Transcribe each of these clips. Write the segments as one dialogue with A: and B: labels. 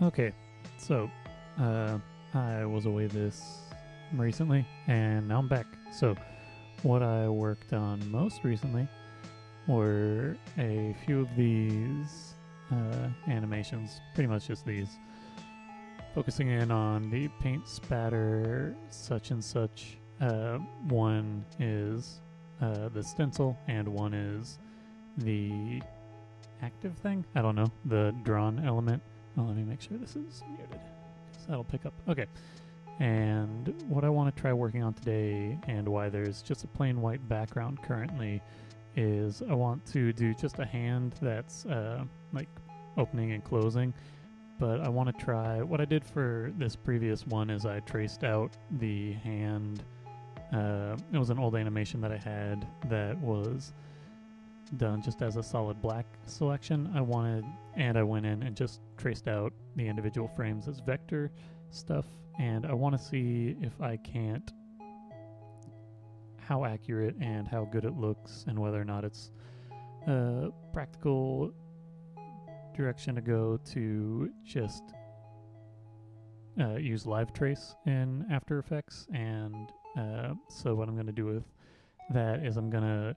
A: Okay, so I was away this recently, and now I'm back. So what I worked on most recently were a few of these animations, pretty much just these, focusing in on the paint spatter such and such. One is the stencil, and one is the active thing. I don't know, the drawn element. Oh, let me make sure this is muted, because that'll pick up. Okay. And what I want to try working on today, and why there's just a plain white background currently, is I want to do just a hand that's like opening and closing. But I want to try what I did for this previous one is I traced out the hand. It was an old animation that I had that was done just as a solid black selection. I went in and just traced out the individual frames as vector stuff, and I want to see if I can't, how accurate and how good it looks, and whether or not it's a practical direction to go to just use live trace in After Effects. And so what I'm going to do with that is I'm going to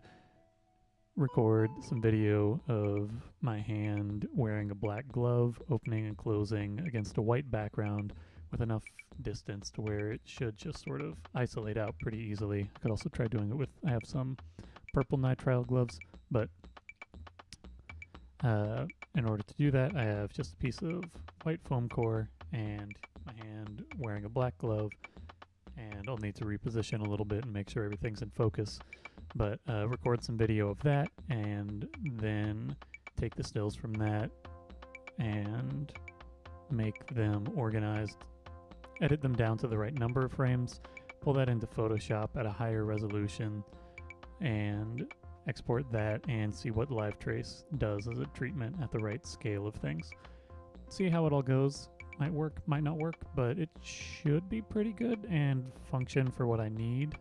A: record some video of my hand wearing a black glove, opening and closing against a white background with enough distance to where it should just sort of isolate out pretty easily. I could also try doing it with, I have some purple nitrile gloves, but in order to do that, I have just a piece of white foam core and my hand wearing a black glove, and I'll need to reposition a little bit and make sure everything's in focus. But record some video of that, and then take the stills from that and make them organized, edit them down to the right number of frames, pull that into Photoshop at a higher resolution, and export that and see what live trace does as a treatment at the right scale of things. See how it all goes. Might work, might not work, but it should be pretty good and function for what I need.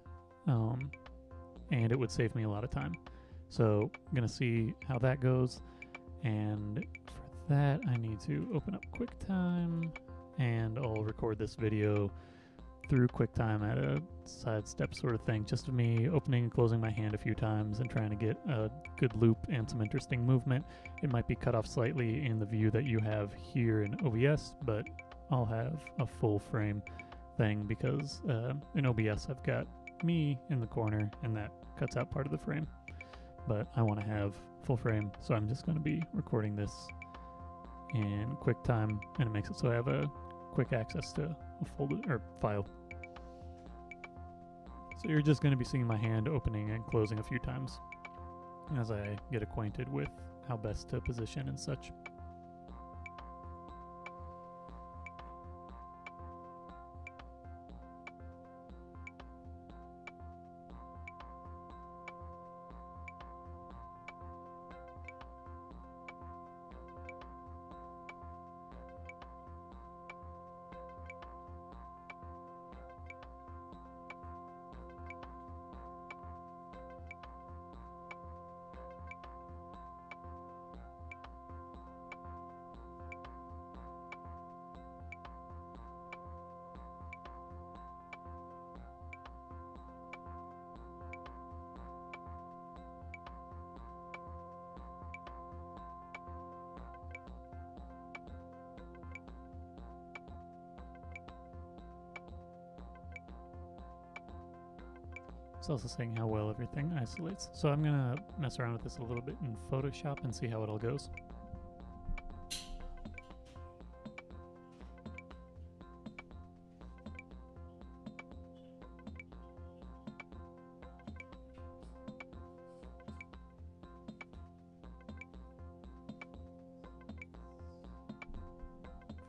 A: And it would save me a lot of time. So I'm going to see how that goes. And for that, I need to open up QuickTime, and I'll record this video through QuickTime at a sidestep sort of thing, just of me opening and closing my hand a few times and trying to get a good loop and some interesting movement. It might be cut off slightly in the view that you have here in OBS, but I'll have a full frame thing because in OBS I've got me in the corner, and that cuts out part of the frame. But I want to have full frame, so I'm just going to be recording this in QuickTime, and it makes it so I have a quick access to a folder or file. So you're just going to be seeing my hand opening and closing a few times as I get acquainted with how best to position and such. It's also saying how well everything isolates. So I'm going to mess around with this a little bit in Photoshop and see how it all goes.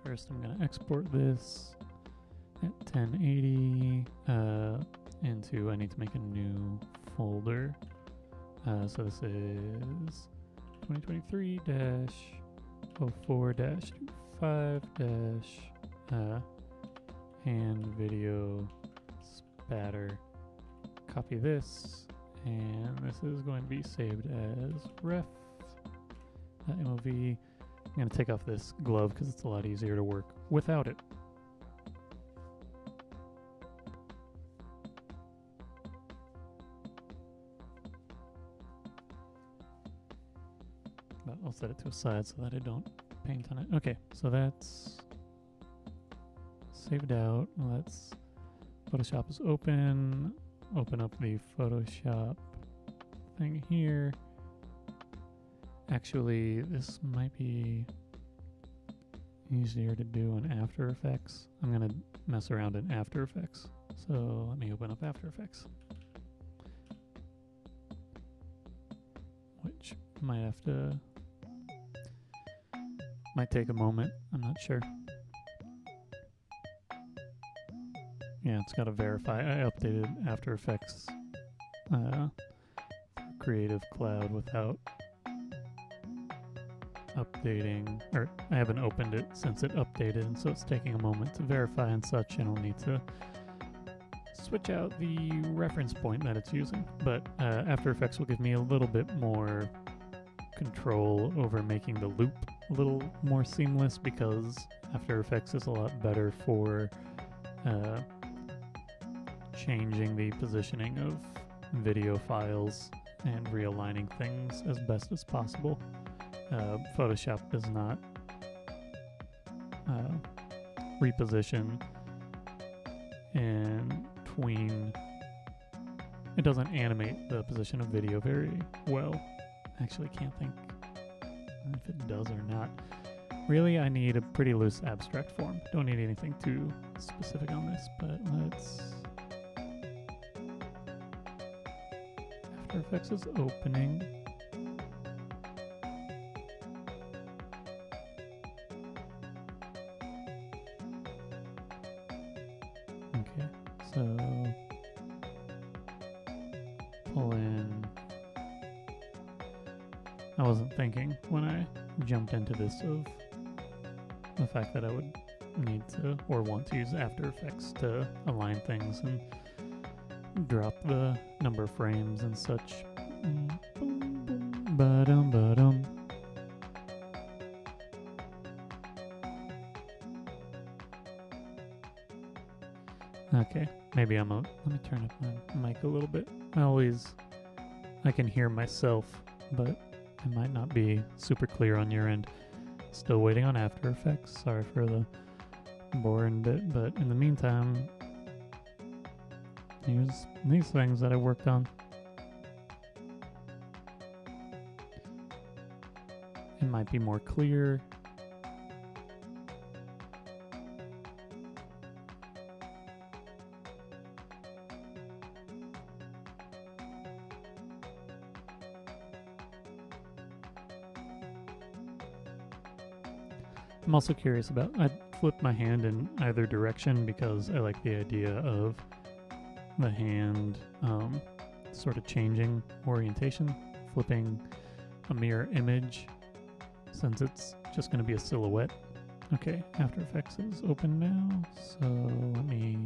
A: First, I'm going to export this at 1080 into, I need to make a new folder. So this is 2023-04-25- hand video spatter. Copy this, and this is going to be saved as ref.mov. I'm going to take off this glove because it's a lot easier to work without it. But I'll set it to a side so that I don't paint on it. Okay, so that's saved out. Let's Photoshop is open. Open up the Photoshop thing here. Actually, this might be easier to do in After Effects. I'm going to mess around in After Effects. So let me open up After Effects. Which might have to... might take a moment. I'm not sure. Yeah, it's got to verify. I updated After Effects Creative Cloud without updating, or I haven't opened it since it updated, and so it's taking a moment to verify and such, and I'll need to switch out the reference point that it's using. But After Effects will give me a little bit more control over making the loop a little more seamless, because After Effects is a lot better for changing the positioning of video files and realigning things as best as possible. Photoshop does not reposition in between. It doesn't animate the position of video very well. Actually, can't think if it does or not. Really, I need a pretty loose abstract form. Don't need anything too specific on this, but let's... After Effects is opening. Okay, so pull in. I wasn't thinking when I jumped into this of the fact that I would need to or want to use After Effects to align things and drop the number of frames and such. Ba-dum, ba-dum. Okay, maybe let me turn up my mic a little bit. I can hear myself, but it might not be super clear on your end. Still waiting on After Effects. Sorry for the boring bit, but in the meantime, here's these things that I worked on. It might be more clear. I'm also curious about, I flipped my hand in either direction because I like the idea of the hand sort of changing orientation, flipping a mirror image since it's just going to be a silhouette. Okay, After Effects is open now, so let me...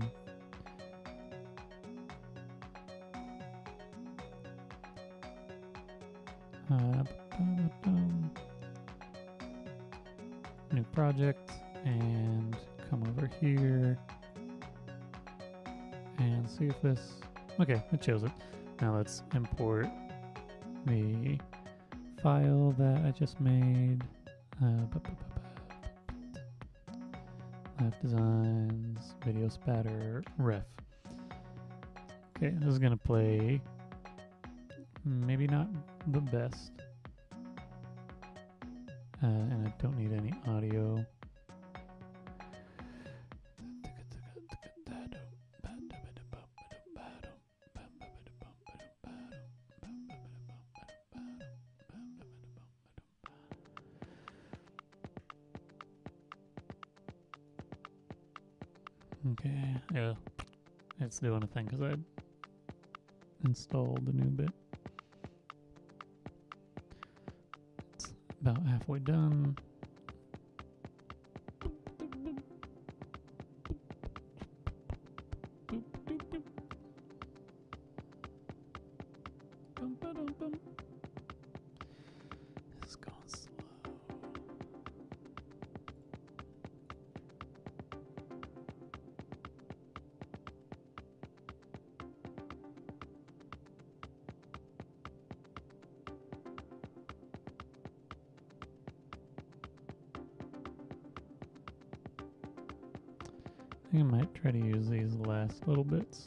A: new project, and come over here and see if this... Okay, it shows it. Now let's import the file that I just made. Live Designs, Video Spatter, Ref. Okay, this is gonna play maybe not the best. And I don't need any audio. Okay, yeah, it's doing a thing because I installed the new bit. It's about halfway done. It's going slow. I think I might try to use these last little bits.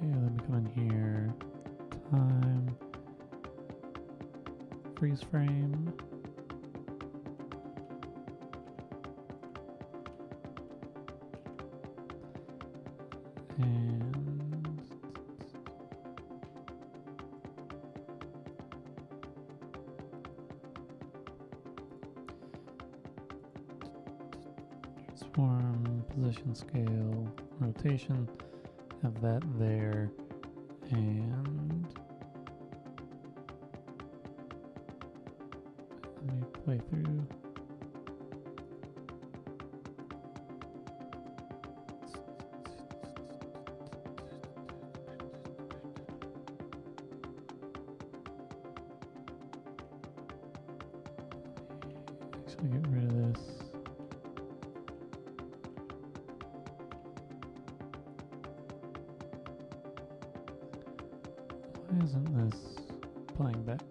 A: Okay, let me come in here. Time. Freeze frame. And transform, position, scale, rotation. Have that there, and let me play through. Actually, get rid of this. Why isn't this playing back?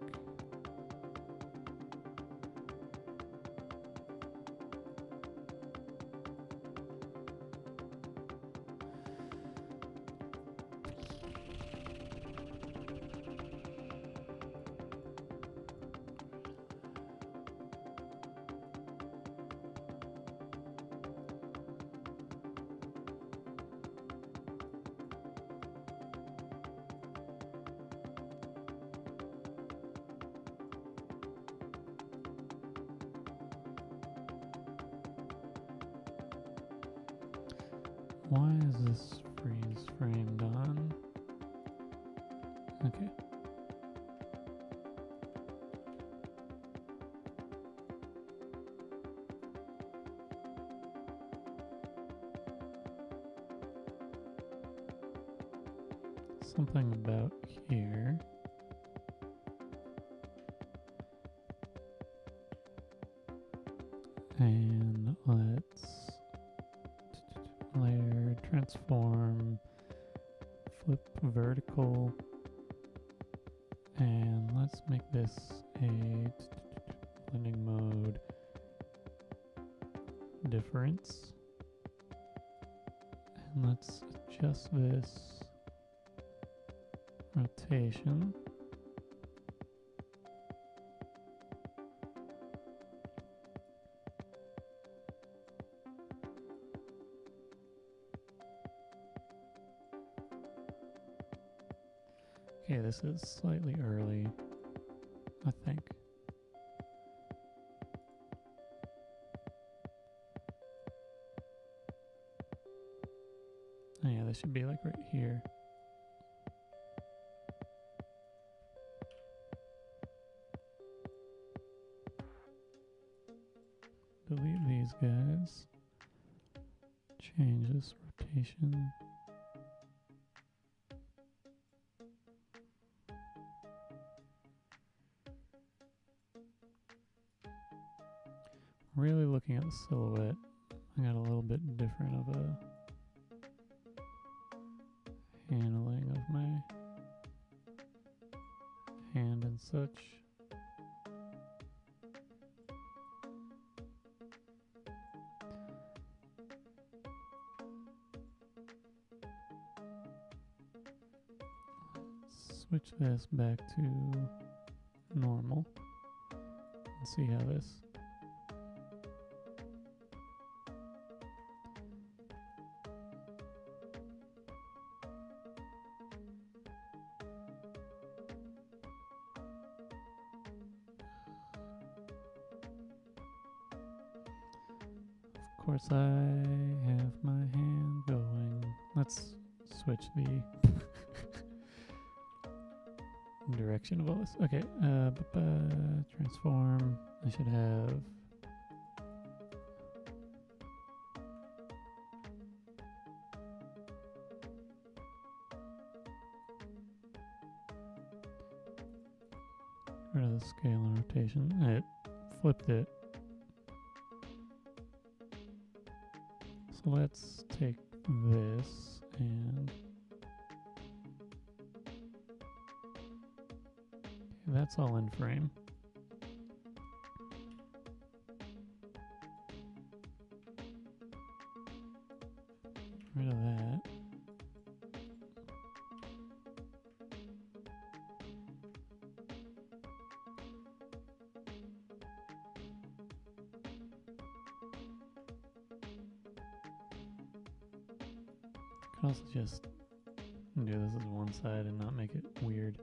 A: Why is this freeze framed on? Okay. Something about here. And let's layer, transform, flip vertical, and let's make this a blending mode difference. And let's adjust this rotation. Okay, this is slightly early, I think. Oh yeah, this should be like right here. Delete these guys. Change this rotation. Really looking at the silhouette, I got a little bit different of a handling of my hand and such. Switch this back to normal and see how this. Of course, I have my hand going. Let's switch the direction of all this. Okay, transform. I should have. Rid of the scale and rotation. It flipped it. So let's take this and that's all in frame. Rid of that. Could also just do this as one side and not make it weird.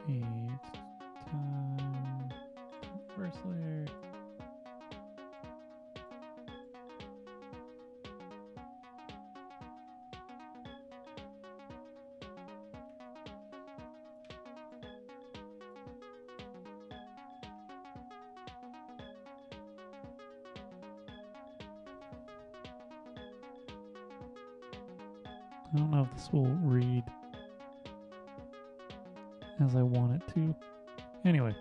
A: See, time, first layer. I don't know if this will read as I want it to. Anyway,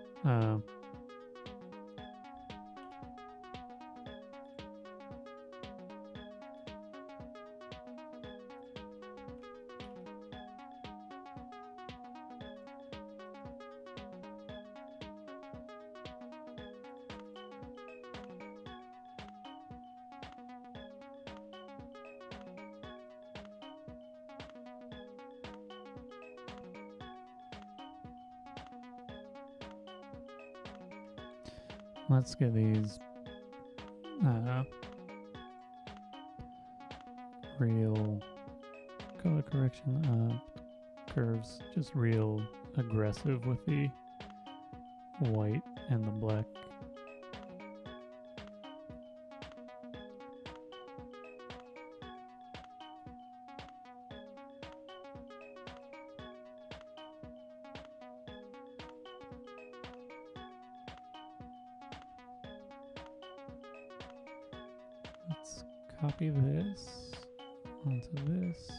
A: let's get these real color correction curves, just real aggressive with the white and the black. Let's copy this onto this.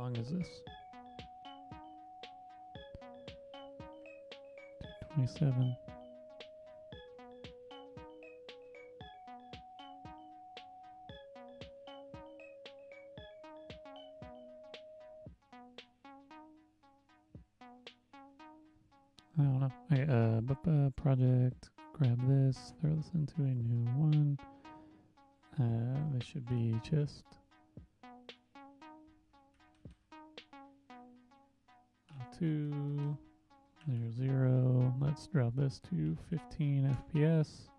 A: long is this? 227. I don't know. Okay, project, grab this, throw this into a new one. This should be just 2, 0, 0. Let's drop this to 15 FPS.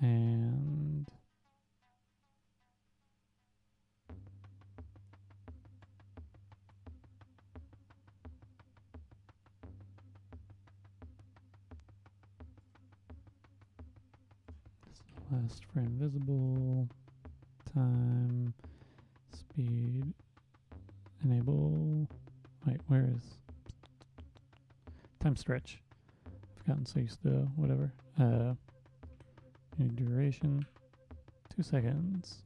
A: And last frame visible, time, speed, enable, wait, where is time stretch? I've gotten so used to whatever. New duration, 2 seconds.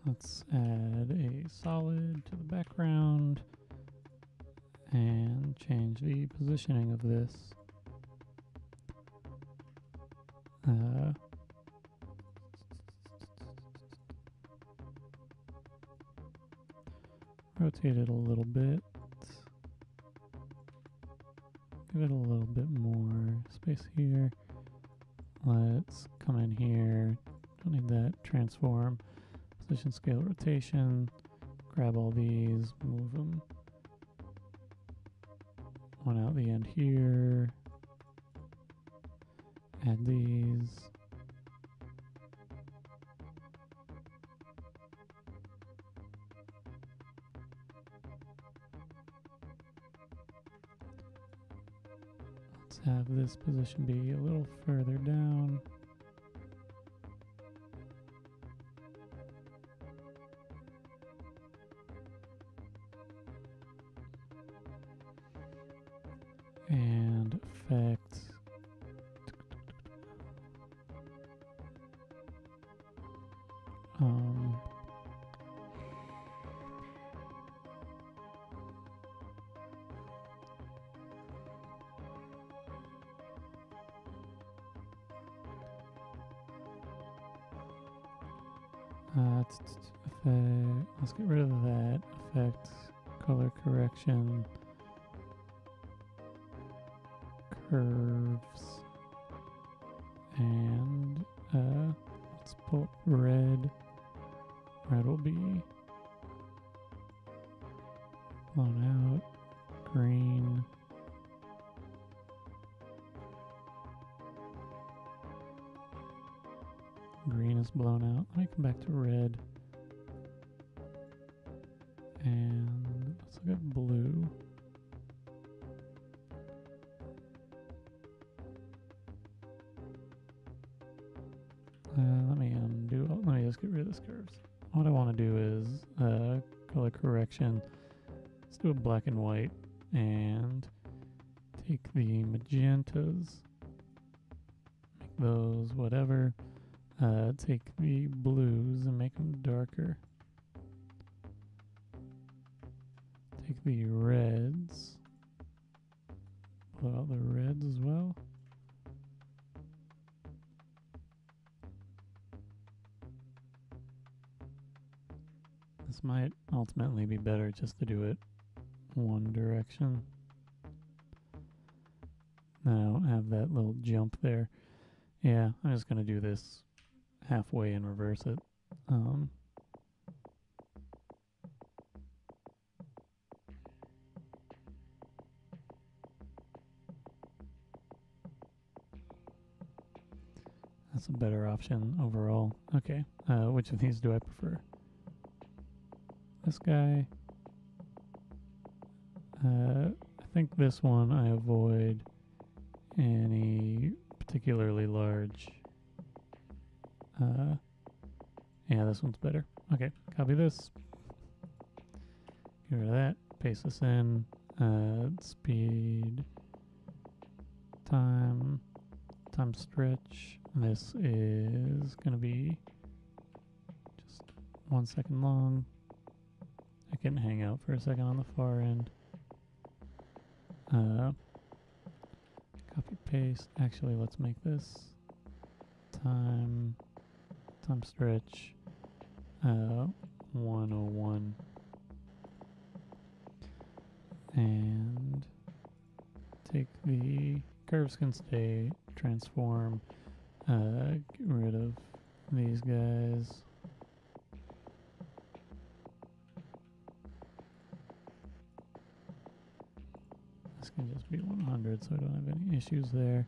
A: Let's add a solid to the background and change the positioning of this. Rotate it a little bit. Give it a little bit more space here. Let's come in here. Don't need that. Transform. Position, scale, rotation. Grab all these. Move them. One out the end here. Add these. Let's have this position be a little further down. And effect. Effect. Let's get rid of that. Effect, color correction, curves, and let's put red. Red will be blown out. Green. Green is blown out. Let me come back to red. And let's look at blue. Let me undo. Let me just get rid of this curves. What I want to do is color correction. Let's do a black and white and take the magentas, make those whatever. Take the blues and make them darker. Take the reds, blow out the reds as well. This might ultimately be better just to do it one direction. I don't have that little jump there. Yeah, I'm just going to do this halfway and reverse it. That's a better option overall. Okay, which of these do I prefer? This guy. I think this one I avoid any particularly large. Yeah, this one's better. Okay, copy this. Get rid of that. Paste this in. Speed. time stretch. This is going to be just 1 second long. I can hang out for a second on the far end. Copy paste. Actually, let's make this time stretch 101, and take the curves can stay, transform, get rid of these guys. This can just be 100, so I don't have any issues there.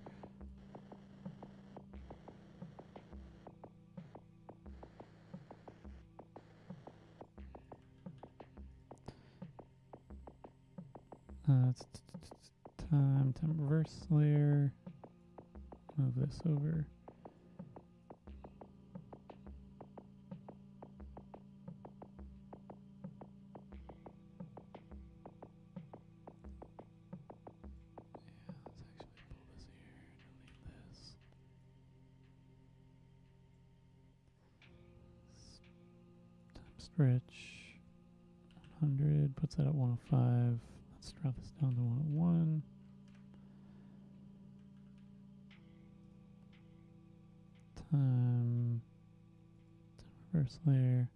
A: Time reverse layer. Move this over. Stretch 100, puts that at 105. Let's drop this down to 101. Time reverse layer.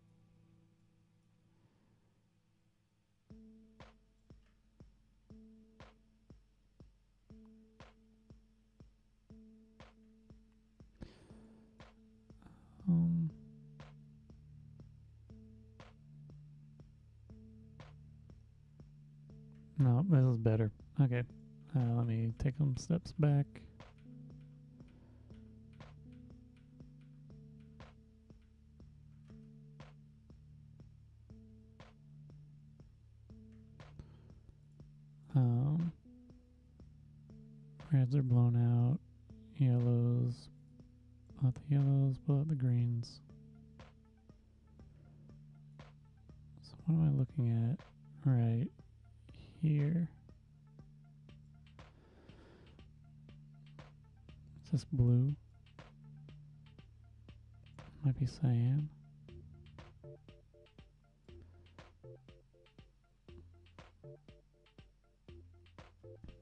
A: No, this is better. Okay, let me take some steps back. Reds are blown out. Yellows, blow out the yellows, blow out the greens. So what am I looking at right here? Is this blue? Might be cyan.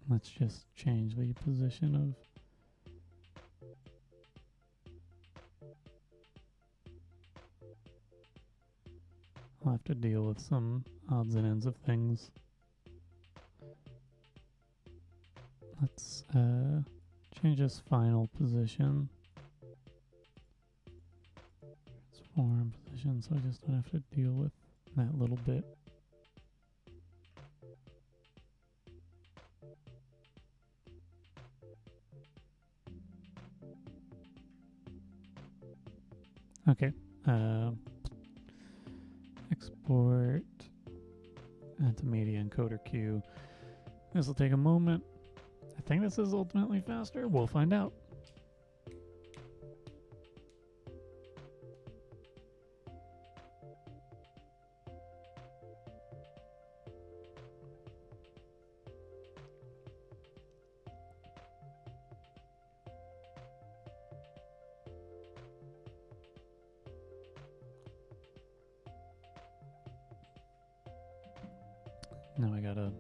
A: Let's just change the position of I'll have to deal with some odds and ends of things. Let's change this final position. Transform position, so I just don't have to deal with that little bit. Okay, export to media encoder queue. This will take a moment. I think this is ultimately faster. We'll find out. Now I gotta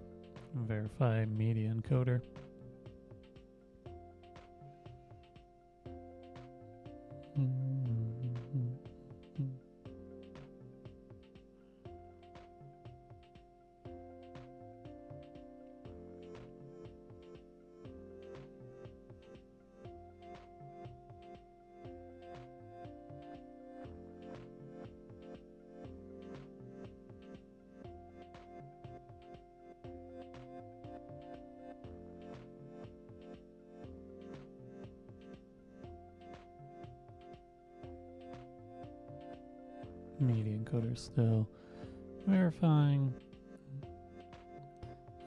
A: verify media encoder. Media encoder still verifying.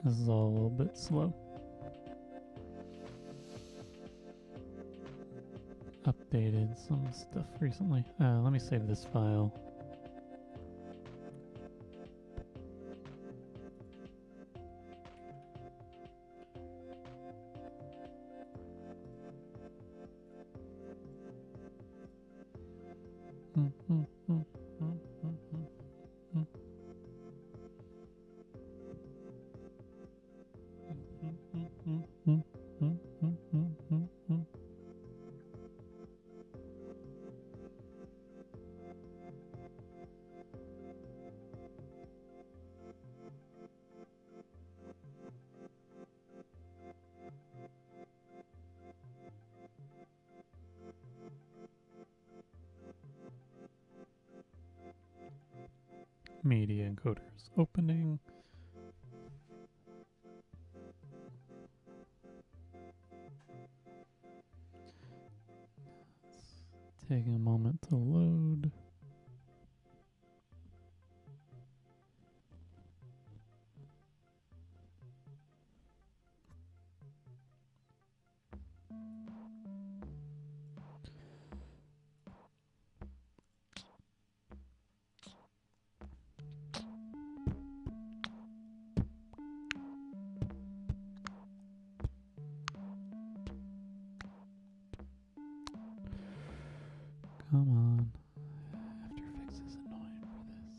A: This is all a little bit slow. Updated some stuff recently. Let me save this file. Media encoders opening. It's taking a moment to load. Come on. After Effects is annoying for this.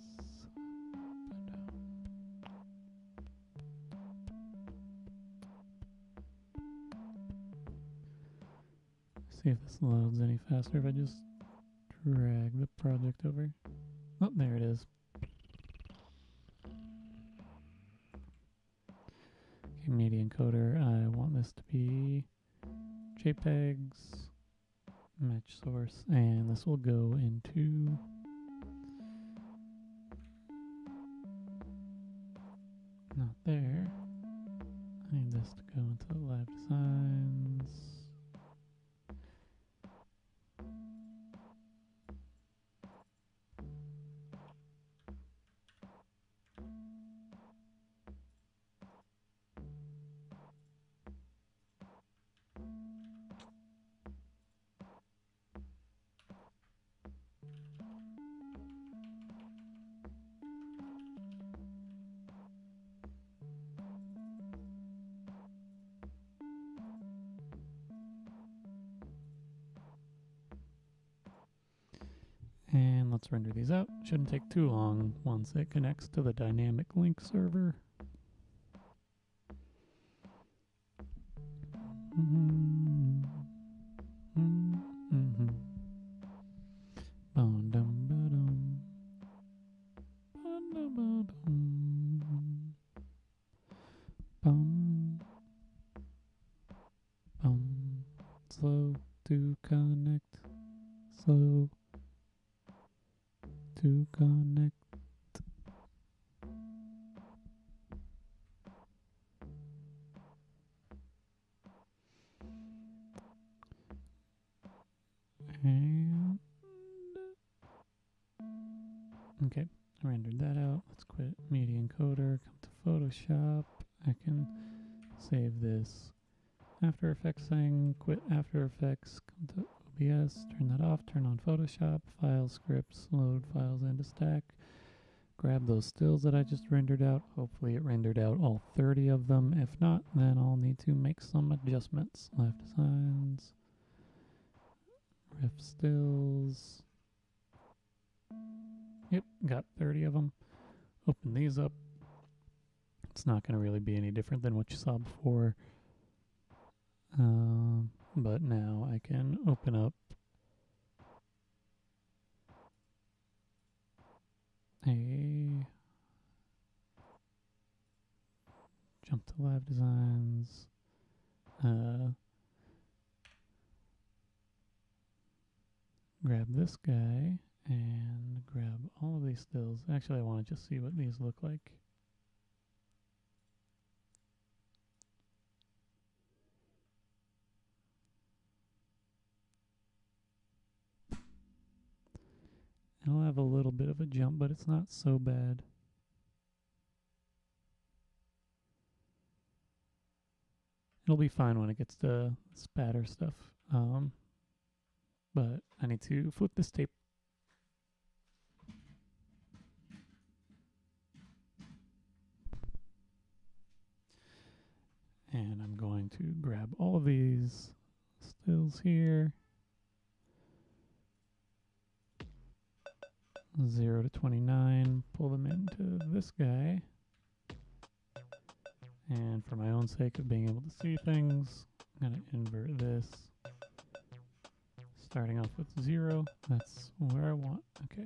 A: See if this loads any faster if I just drag the project over. Oh, there it is. Okay, media encoder. I want this to be JPEGs, match source, and this will go into not there. I need this to go into live designs. And let's render these out. Shouldn't take too long once it connects to the dynamic link server. Slow to connect. Slow to connect. And okay, I rendered that out. Let's quit media encoder, come to Photoshop. I can save this After Effects thing, quit After Effects, come to OBS, turn that off, turn on Photoshop, file scripts, load files into stack, grab those stills that I just rendered out. Hopefully it rendered out all 30 of them. If not, then I'll need to make some adjustments. Live designs, ref stills. Yep, got 30 of them. Open these up. It's not going to really be any different than what you saw before. But now I can open up a jump to live designs. Grab this guy and grab all of these stills. Actually, I want to just see what these look like. It'll have a little bit of a jump, but it's not so bad. It'll be fine when it gets to spatter stuff. But I need to flip this tape. And I'm going to grab all of these stills here. 0 to 29, pull them into this guy. And for my own sake of being able to see things, I'm going to invert this. Starting off with 0, that's where I want. Okay.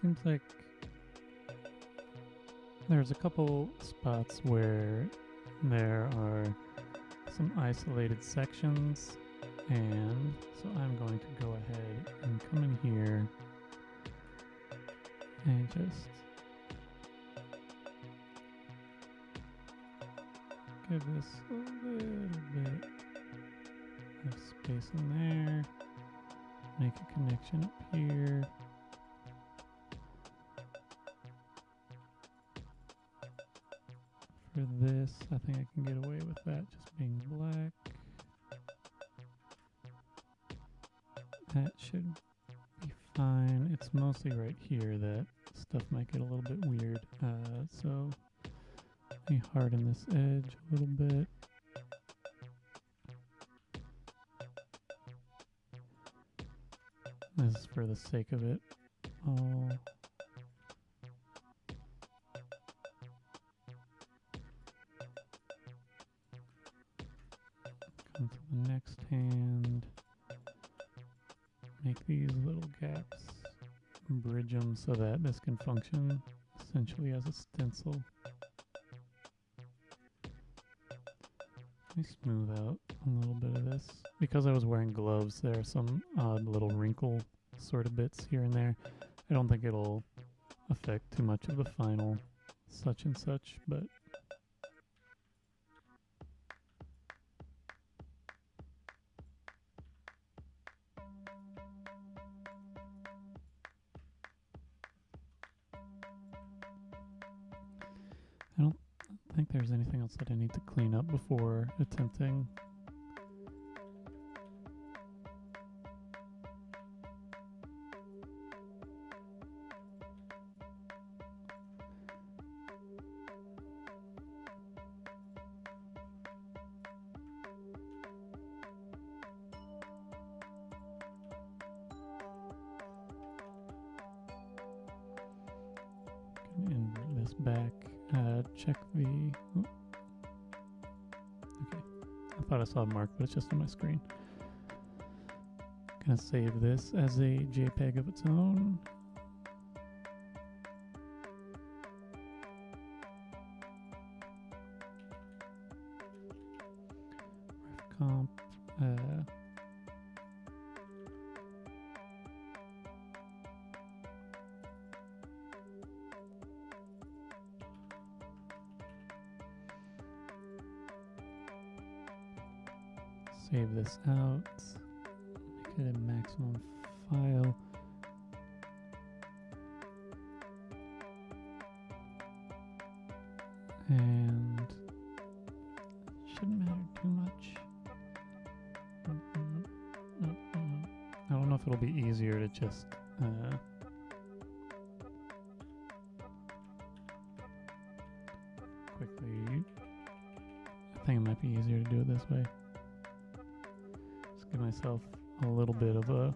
A: Seems like there's a couple spots where there are some isolated sections, and so I'm going to go ahead and come in here and just give this a little bit of space in there, make a connection up here. For this, I think I can get away with that just being black. That should be fine. It's mostly right here that stuff might get a little bit weird. So let me harden this edge a little bit. This is for the sake of it. Come to the next hand. Make these little gaps, bridge them so that this can function essentially as a stencil. Let me smooth out a little bit of this. Because I was wearing gloves, there are some odd little wrinkle sort of bits here and there. I don't think it'll affect too much of the final such and such, but I don't think there's anything else that I need to clean up before attempting. Invert this back. Check the... Oh. Okay. I thought I saw a mark, but it's just on my screen. Gonna save this as a JPEG of its own. Ref comp. Save this out, make it a maximum file. And shouldn't matter too much. I don't know if it'll be easier to just quickly. I think it might be easier to do it this way. Give myself a little bit of a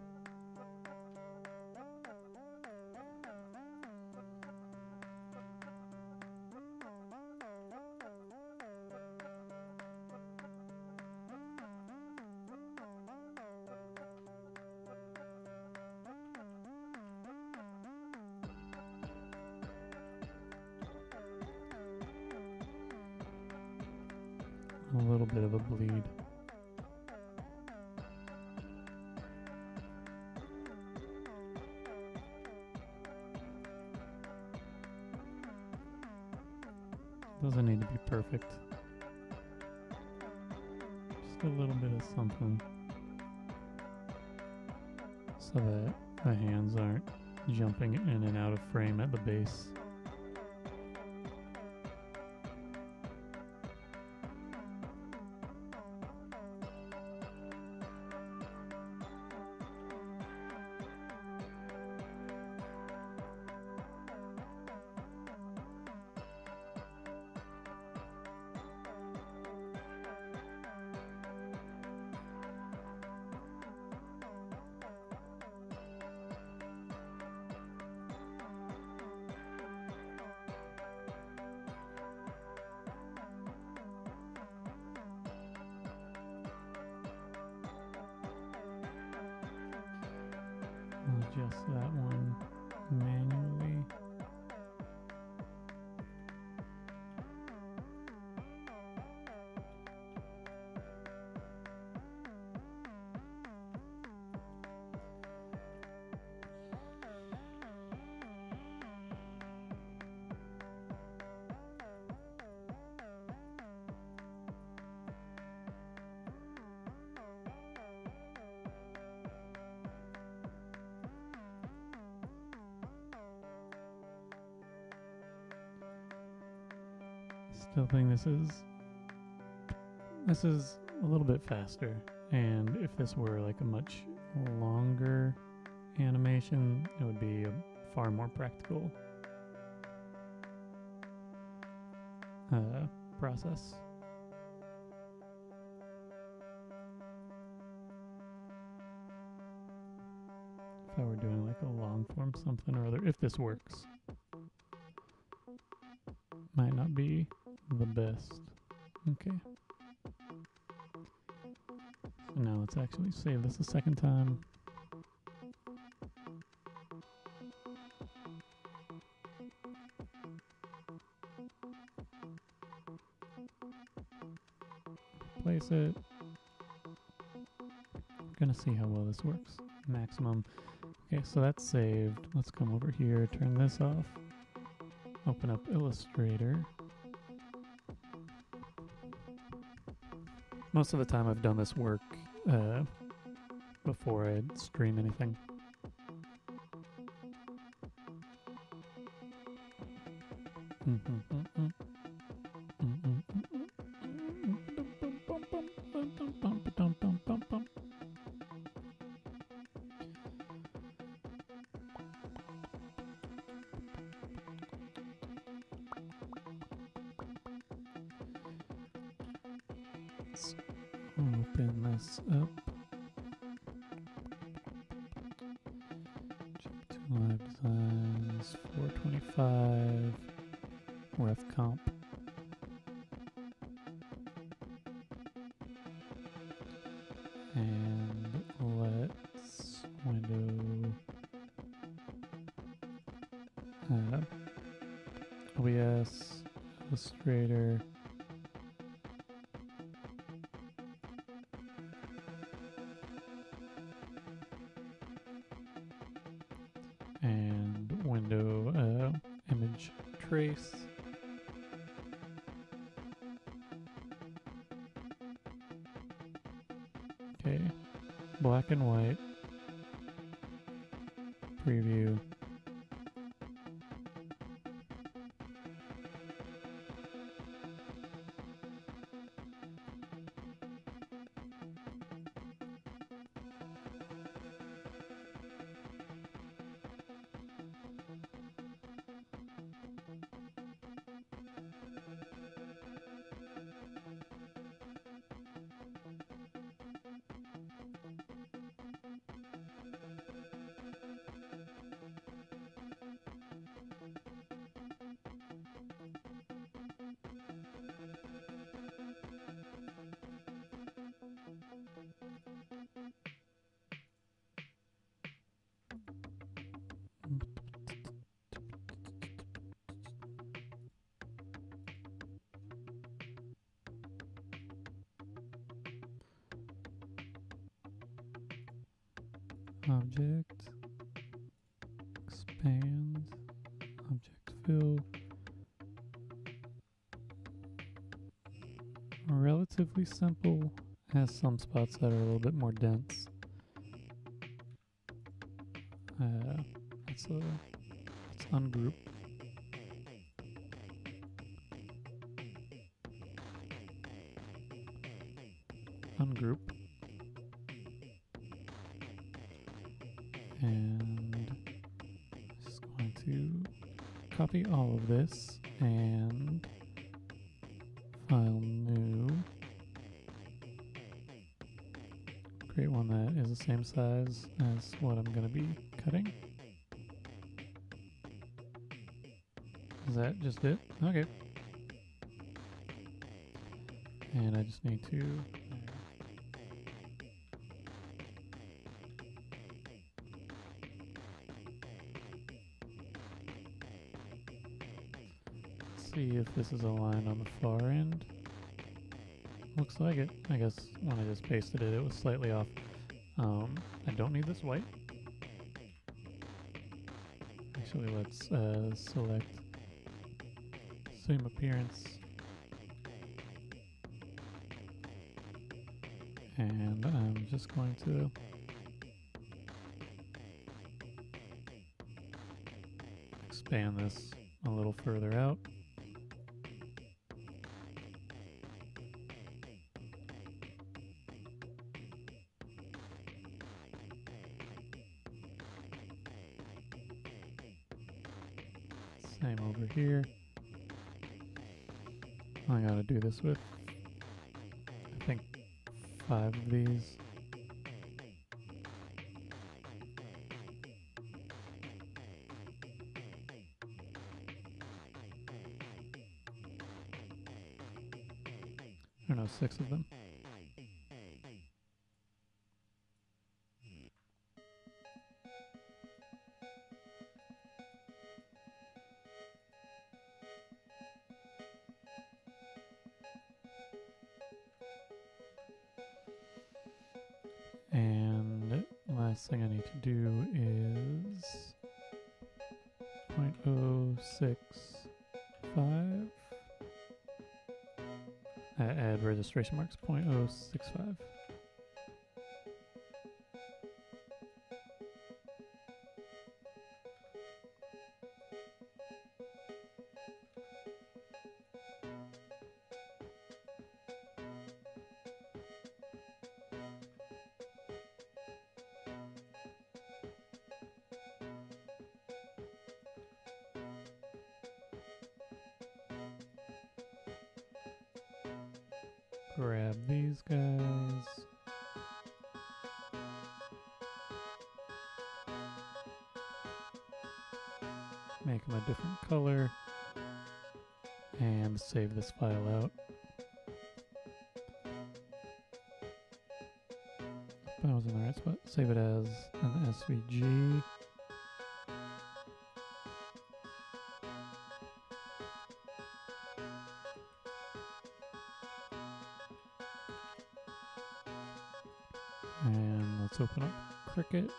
A: a little bit of a bleed. Doesn't need to be perfect. Just a little bit of something so that the hands aren't jumping in and out of frame at the base. I'll adjust that one manually. Still think this is a little bit faster, and if this were like a much longer animation, it would be a far more practical process. If I were doing like a long form something or other, if this works, might not be the best. Okay. So now let's actually save this a second time. Place it. I'm gonna see how well this works. Maximum. Okay, so that's saved. Let's come over here, turn this off. Open up Illustrator. Most of the time I've done this work before I stream anything. Let's open this up. Jump to Live Designs, 425, Rough Comp. And let's window OBS, Illustrator. And window image trace. Okay, black and white, preview. object, expand, object fill. Relatively simple, has some spots that are a little bit more dense. Let's ungroup. Ungroup. And just going to copy all of this and file new. Create one that is the same size as what I'm going to be cutting. Is that just it? Okay. And I just need to see if this is aligned on the far end. Looks like it. I guess when I just pasted it, it was slightly off. I don't need this white. Actually, let's select same appearance. And I'm just going to expand this a little further out. Same over here. I gotta do this with, I think, 5 of these. Or no, 6 of them. And last thing I need to do is 0.065. Add registration marks, 0.065. Grab these guys. Make them a different color. And save this file out. I was in the right spot. Save it as an SVG. And let's open up Cricut.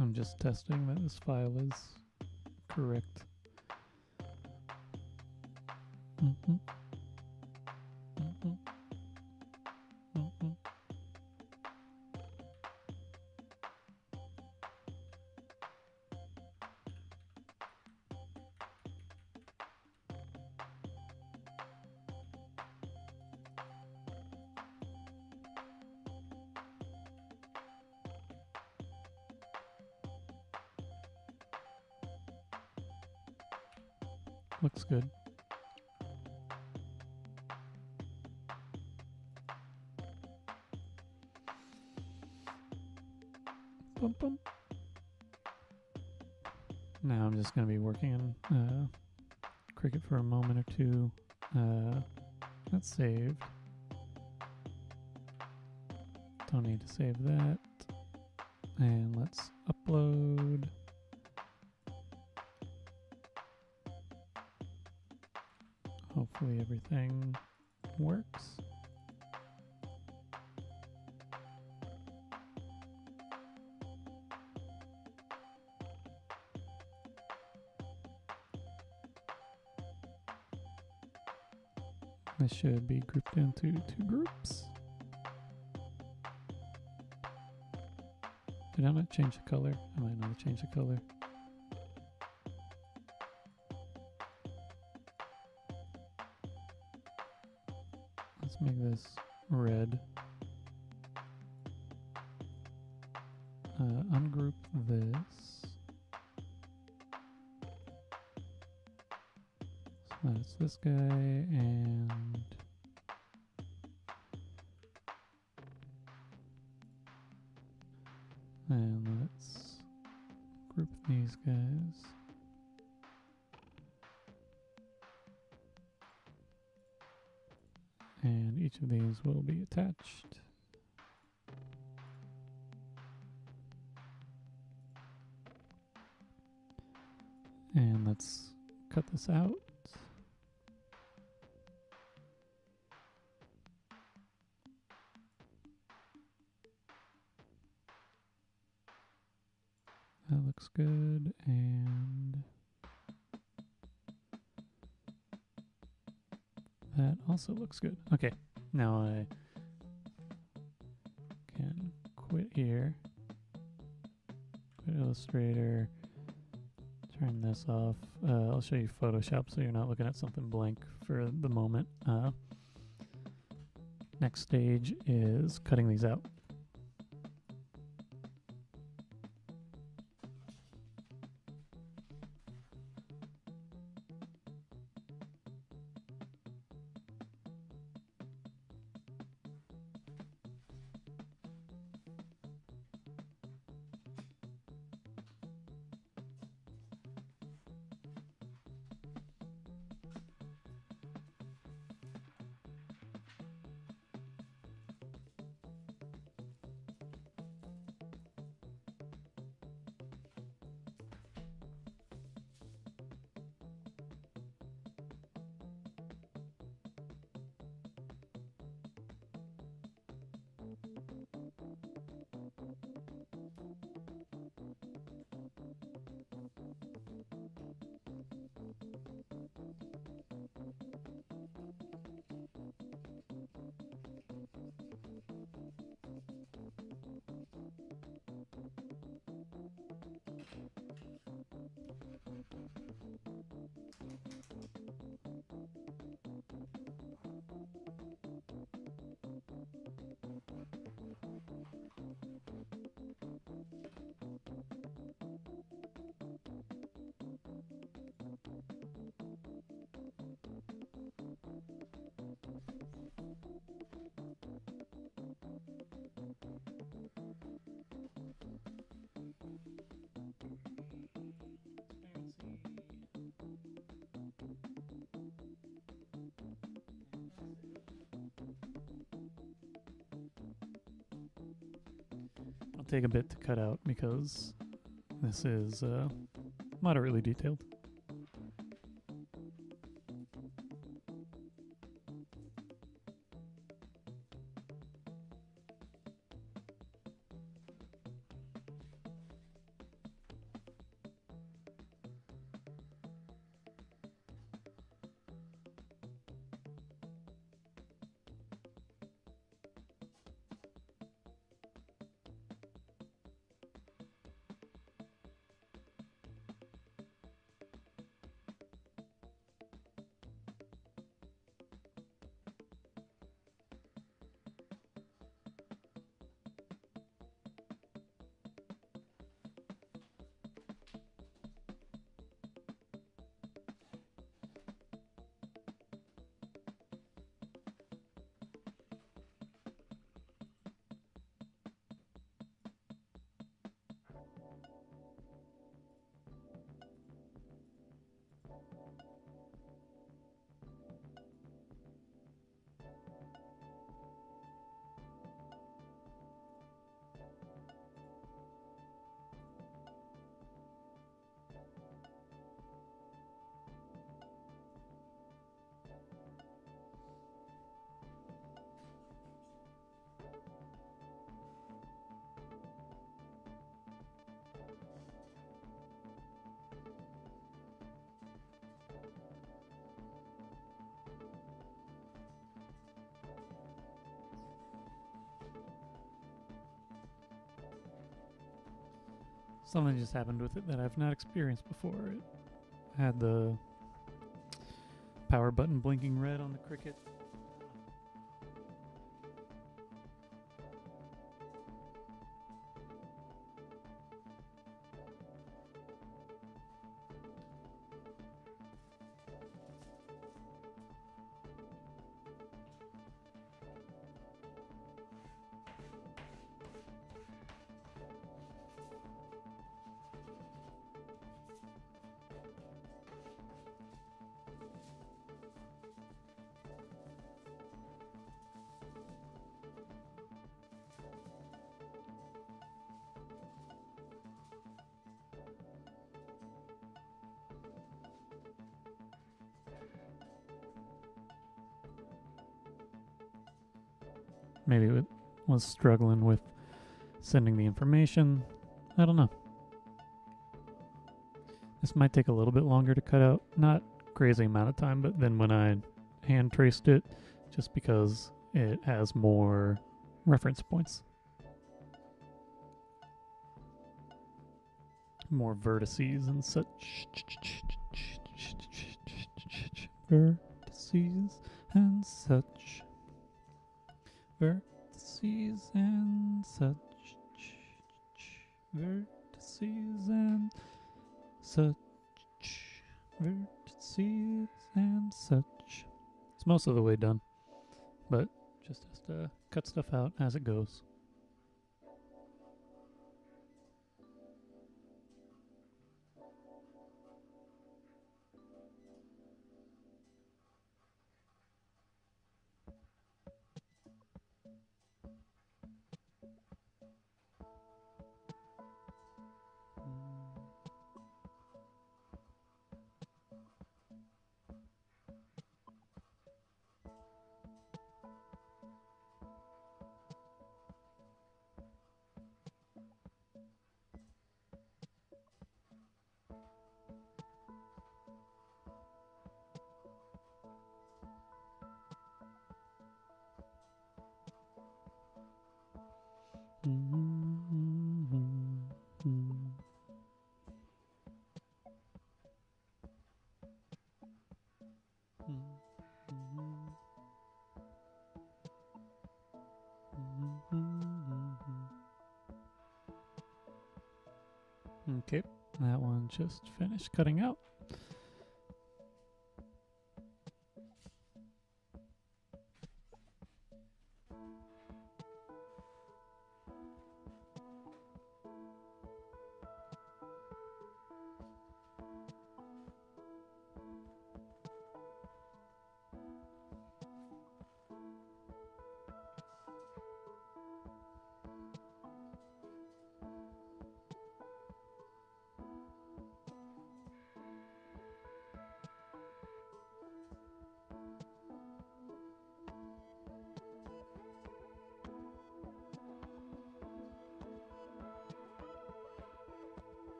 A: I'm just testing that this file is correct. looks good. Bum, bum. Now I'm just going to be working in Cricut for a moment or two. That's saved. Don't need to save that. And let's upload. Hopefully everything works. This should be grouped into 2 groups. Did I not change the color? I might not have changed the color. Let's make this red. Ungroup this. So that's this guy, and let's group these guys. And each of these will be attached. And let's cut this out. That looks good, and that also looks good. Okay, now I can quit here. Quit Illustrator. Turn this off. I'll show you Photoshop so you're not looking at something blank for the moment. Next stage is cutting these out. I'll take a bit to cut out because this is moderately detailed. Something just happened with it that I've not experienced before. It had the power button blinking red on the Cricut. Maybe it was struggling with sending the information. I don't know. This might take a little bit longer to cut out. Not crazy amount of time, but then when I hand traced it, just because it has more reference points. More vertices and such. Vertices and such. Vertices and such. Vertices and such. Vertices and such. It's most of the way done, but just has to cut stuff out as it goes. Okay, that one just finished cutting out.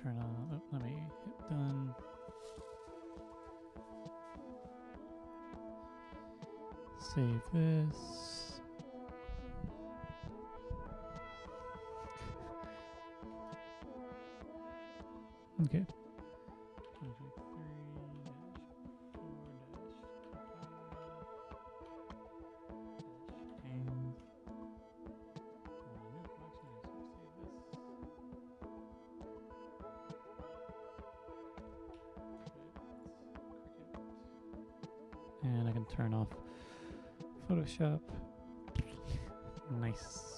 A: Turn on, oh, let me hit done. Save this. Okay. And I can turn off Photoshop. Nice.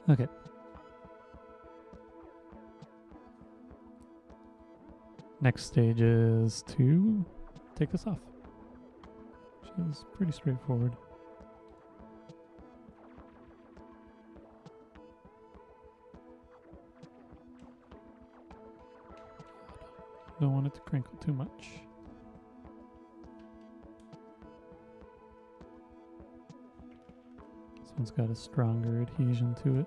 A: Okay. Next stage is to take this off, which is pretty straightforward. Don't want it to crinkle too much. This one's got a stronger adhesion to it.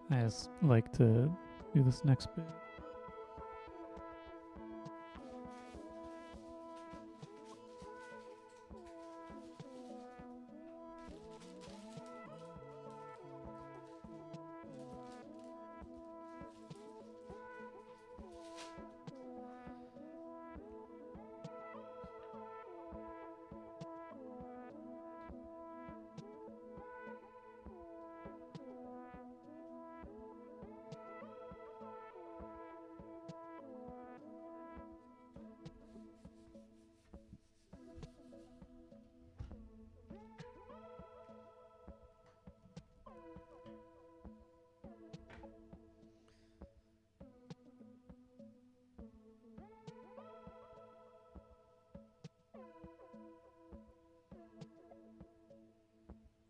A: I just like to do this next bit.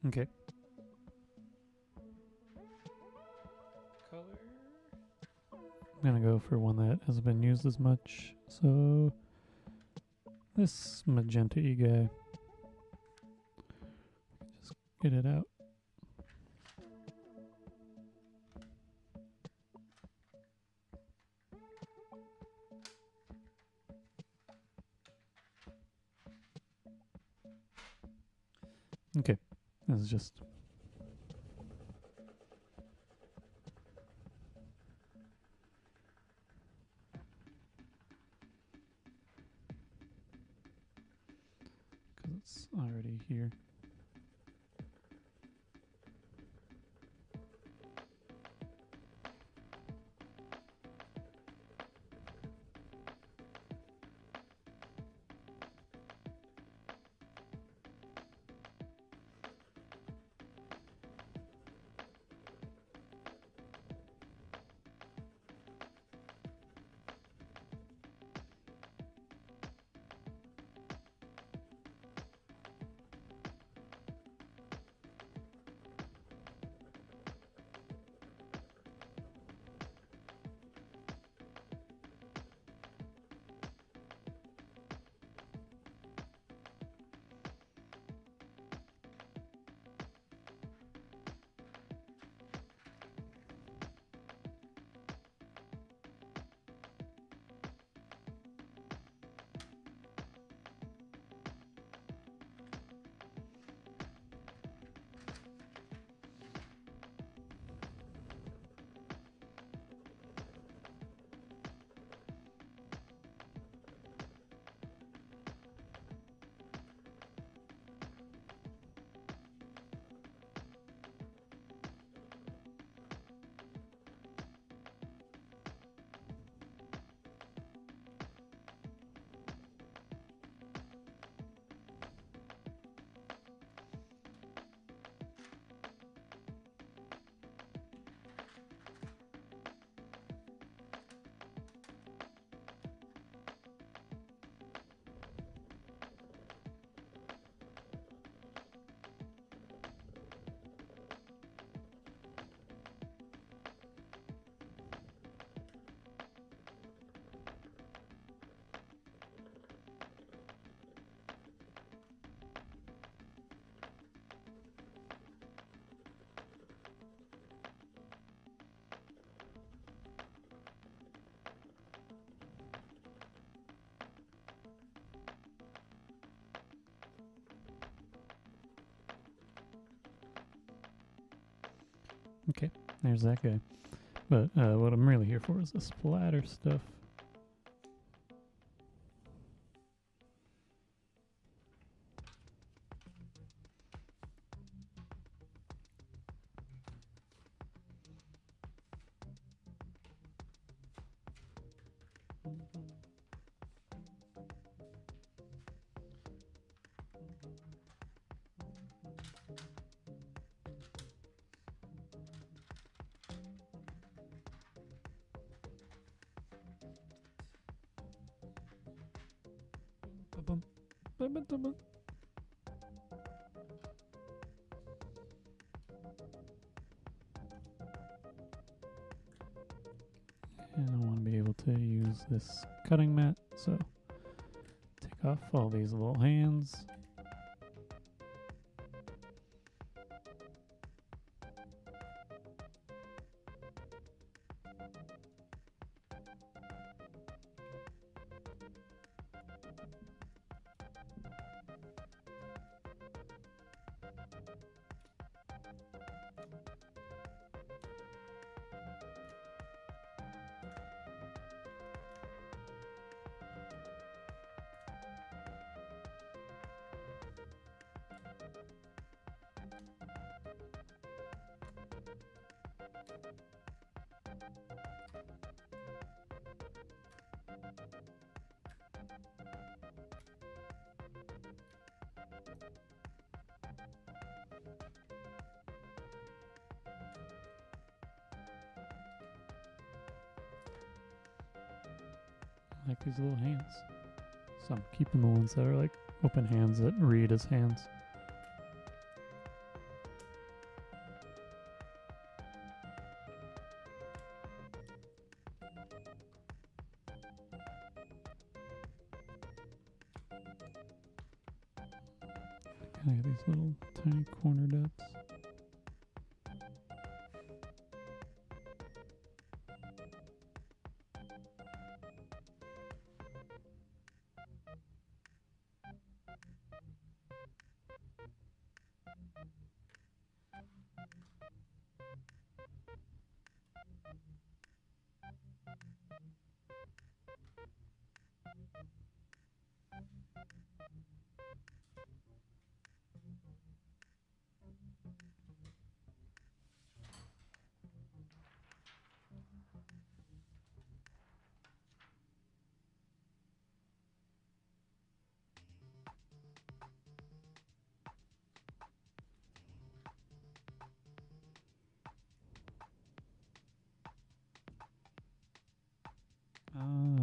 A: Okay. Color. I'm gonna go for one that hasn't been used as much. So this magenta-y guy. Just get it out. Okay. This is just because it's already here. Okay, there's that guy. But what I'm really here for is the splatter stuff. And I want to be able to use this cutting mat, so take off all these little hands. I like these little hands. So I'm keeping the ones that are like open hands that read as hands. I got these little tiny corner dots.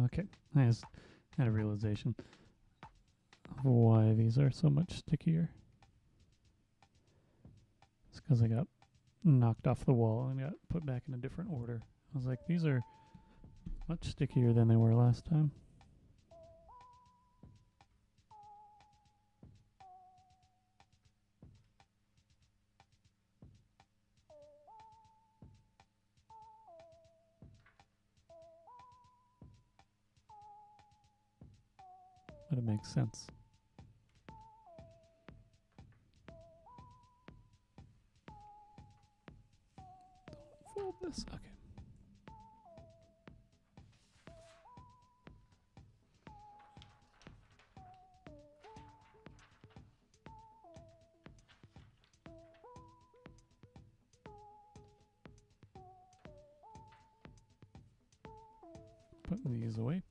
A: Okay, I just had a realization of why these are so much stickier. It's because I got knocked off the wall and got put back in a different order. I was like, these are much stickier than they were last time. But it makes sense. Don't fold this. Okay. Put these away.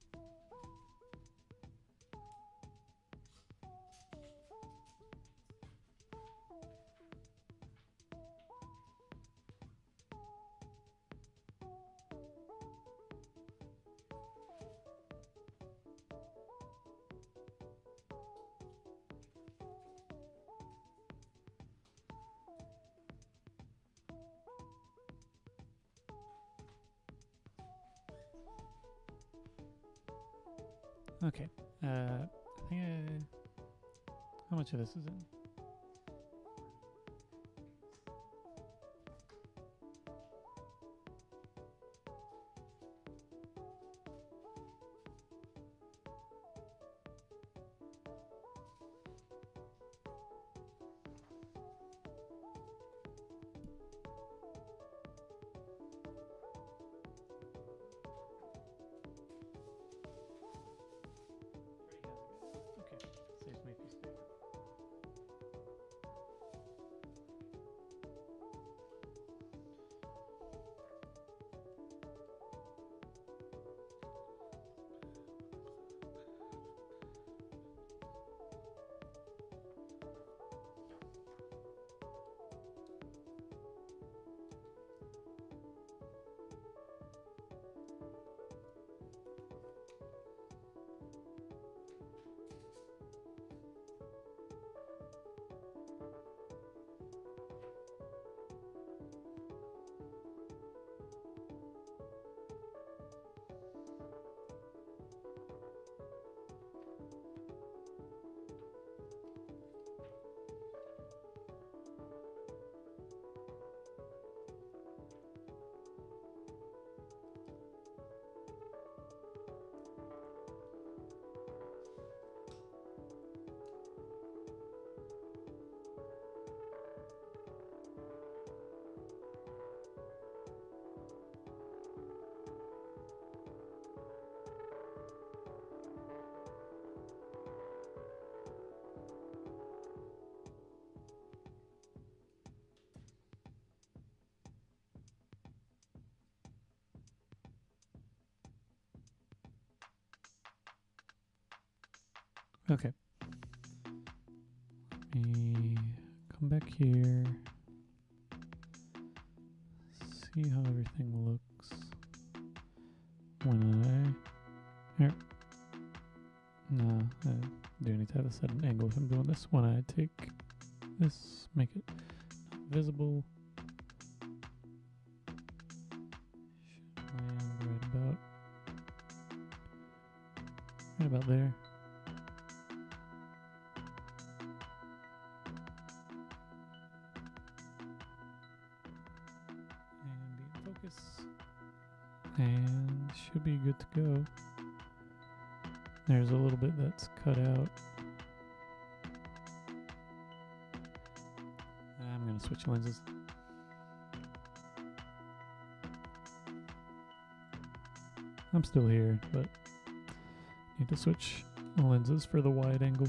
A: Okay. I think how much of this is in? Okay, saves me a piece of paper. Okay. Let me come back here. See how everything looks when here. No, I do need to have a certain angle if I'm doing this. When I take this, make it not visible. Should land right about there. And be in focus. And should be good to go. There's a little bit that's cut out. I'm going to switch lenses. I'm still here, but need to switch lenses for the wide angle.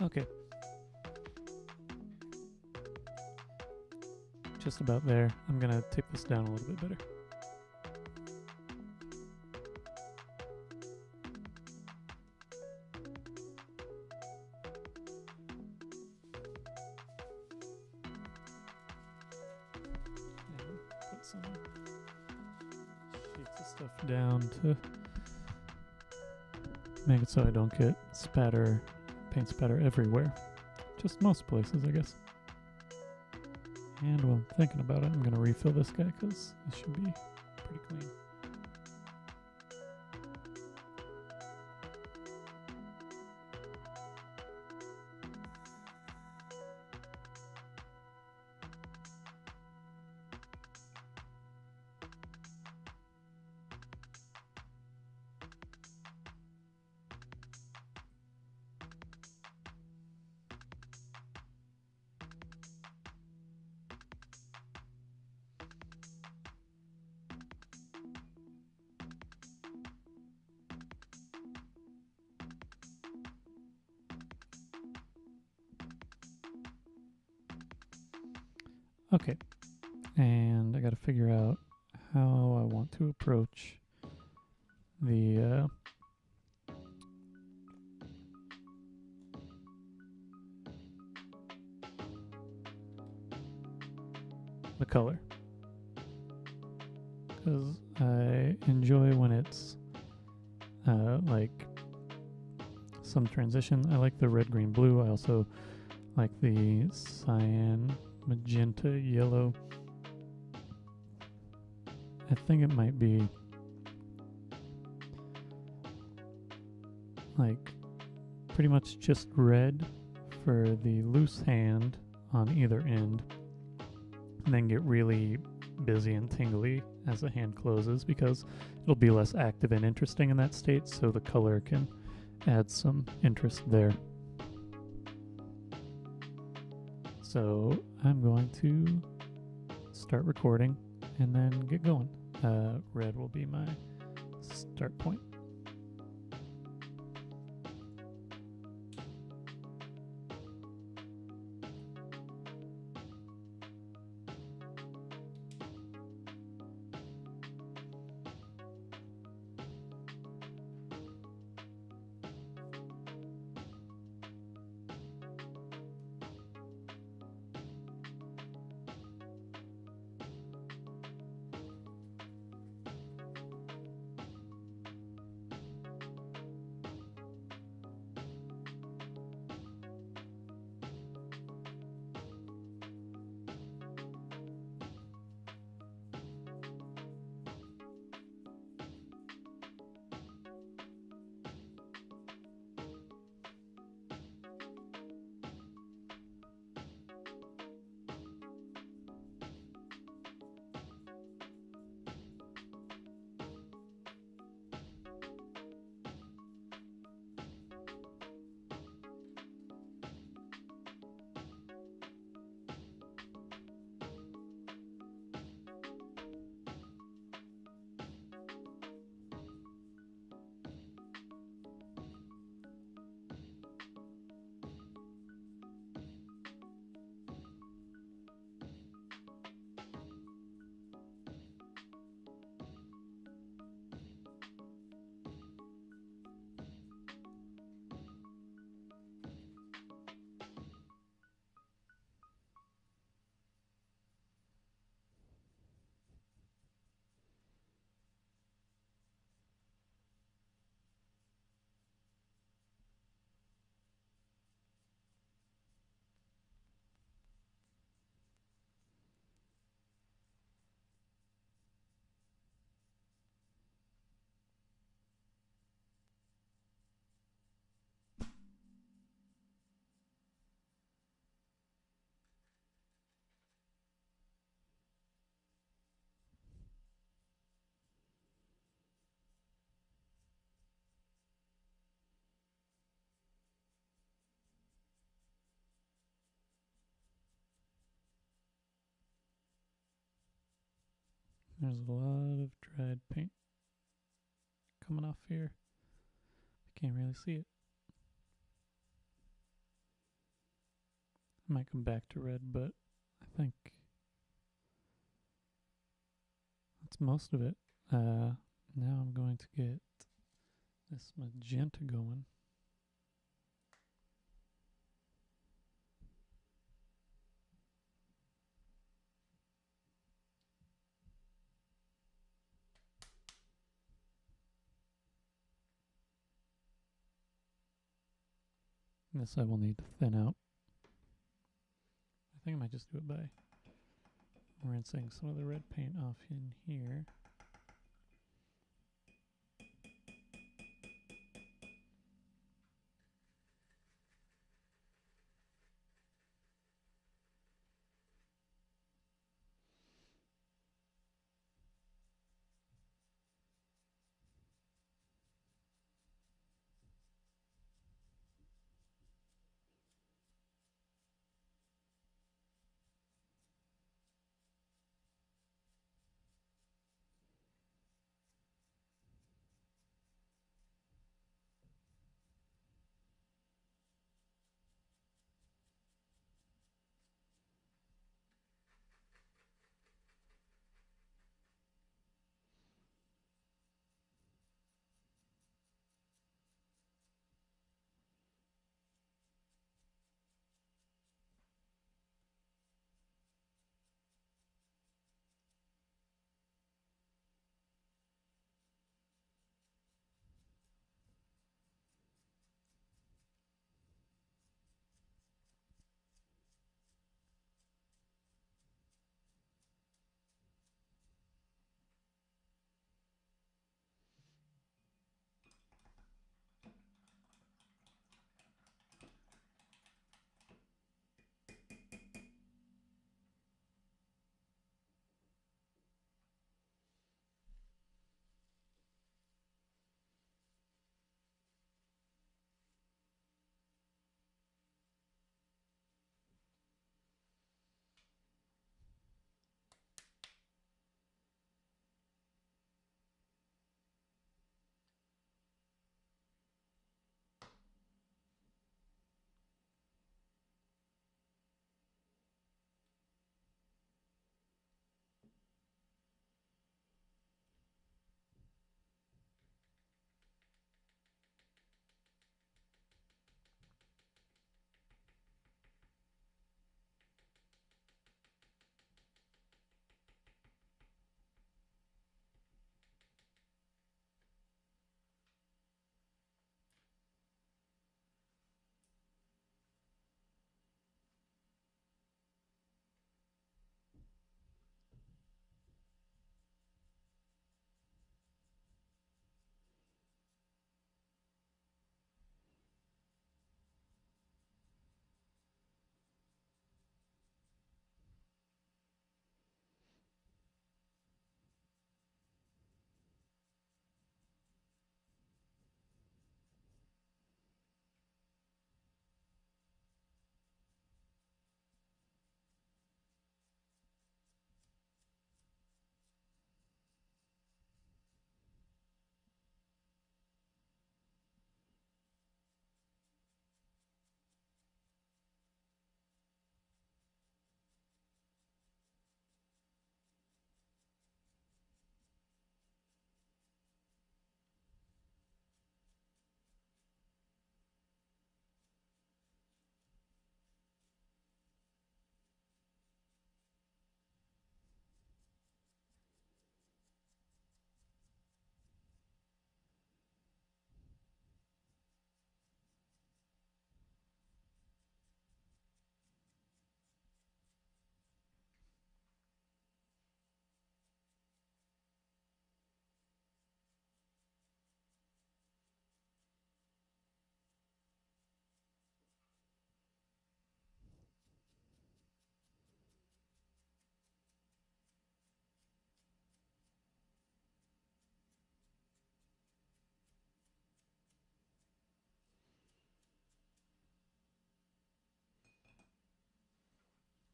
A: Okay. Just about there. I'm going to tip this down a little bit better. And put some sheets of stuff down to make it so I don't get spatter, paint spatter everywhere. Just most places, I guess. And while I'm thinking about it, I'm going to refill this guy because this should be pretty clean. Okay, and I got to figure out how I want to approach the color, because I enjoy when it's like some transition. I like the red, green, blue. I also like the cyan, magenta, yellow. I think it might be like pretty much just red for the loose hand on either end, and then get really busy and tingly as the hand closes because it'll be less active and interesting in that state, so the color can add some interest there. So I'm going to start recording and then get going. Red will be my start point. There's a lot of dried paint coming off here. You can't really see it. I might come back to red, but I think that's most of it. Now I'm going to get this magenta going. This I will need to thin out. I think I might just do it by rinsing some of the red paint off in here.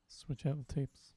A: Switch out the tapes.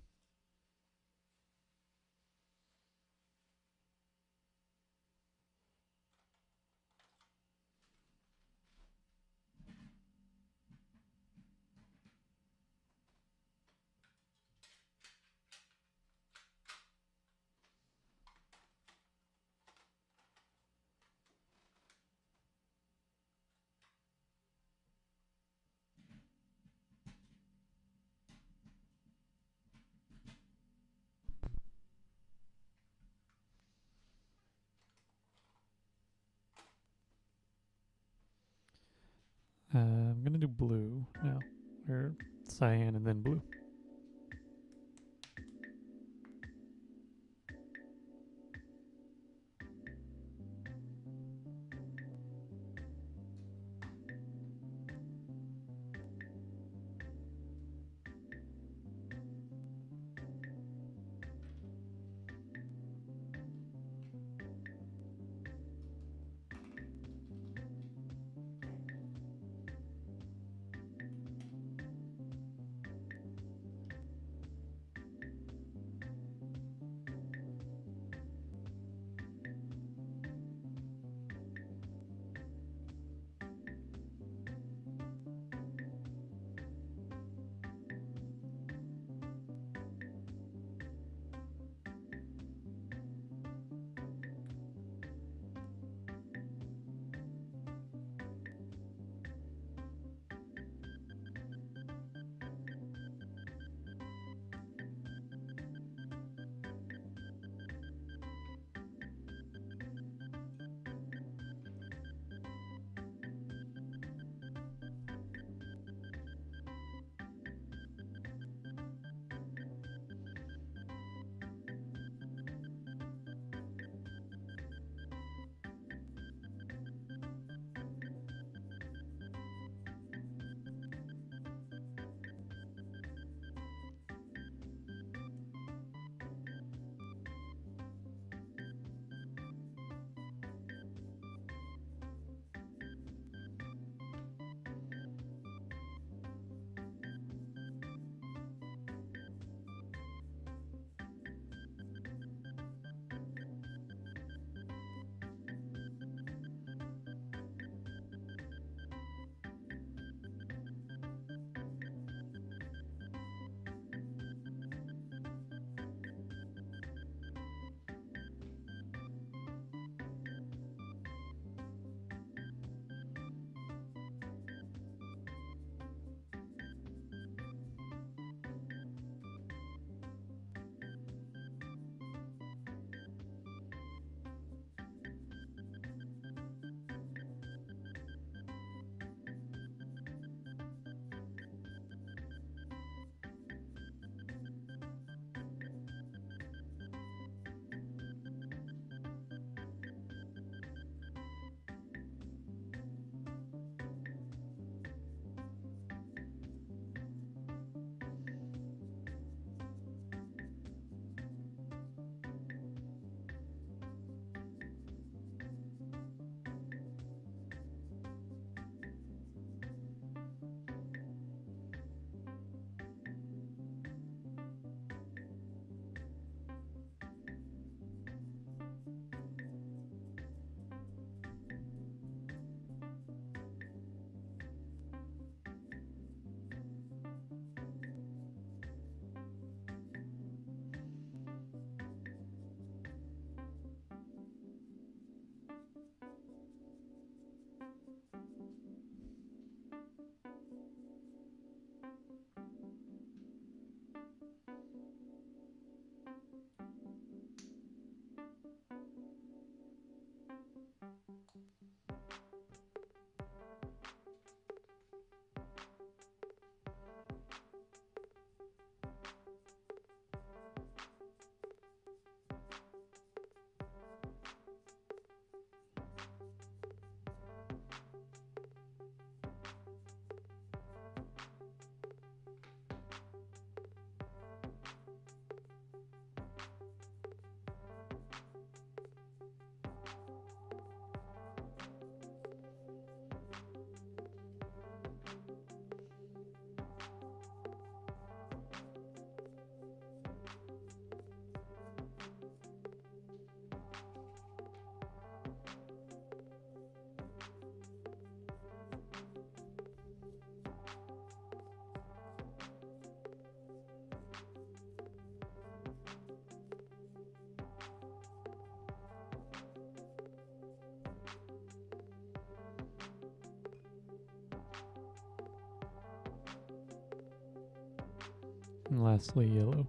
A: I'm gonna do blue now, or cyan and then blue. And lastly, yellow.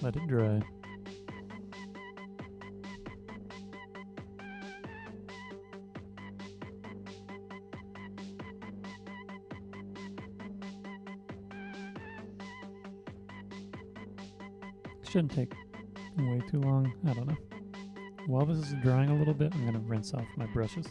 A: let it dry. Shouldn't take way too long. I don't know. While this is drying a little bit, I'm going to rinse off my brushes.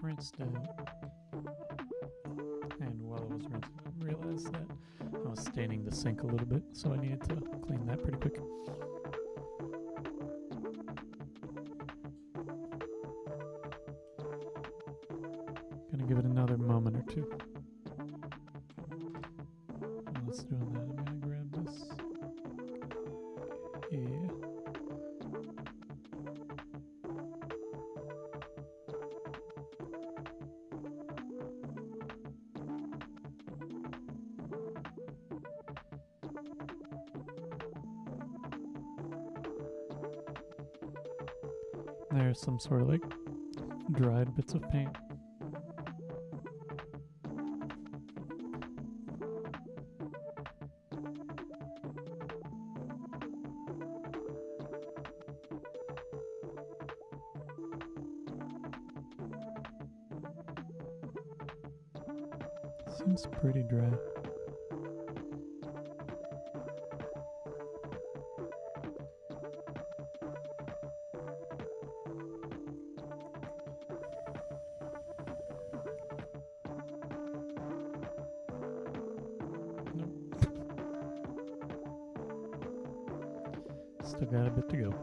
A: Rinsed out. And while I was rinsing, I realized that I was staining the sink a little bit, so I needed to clean that pretty quick. Gonna give it another moment or two. While it's doing that, I'm gonna grab this. Yeah. There's some sort of like dried bits of paint. Seems pretty dry. Still got a bit to go.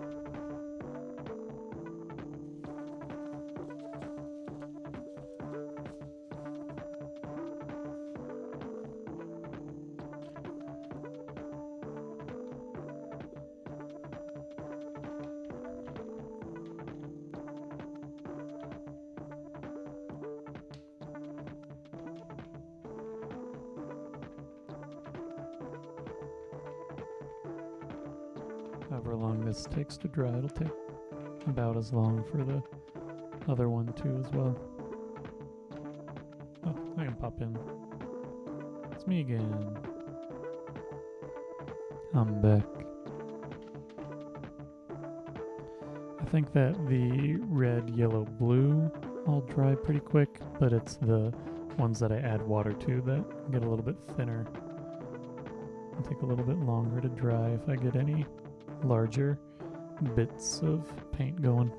A: However long this takes to dry, it'll take about as long for the other one too as well. Oh, I can pop in. It's me again. I'm back. I think that the red, yellow, blue all dry pretty quick, but it's the ones that I add water to that get a little bit thinner. It'll take a little bit longer to dry if I get any larger bits of paint going.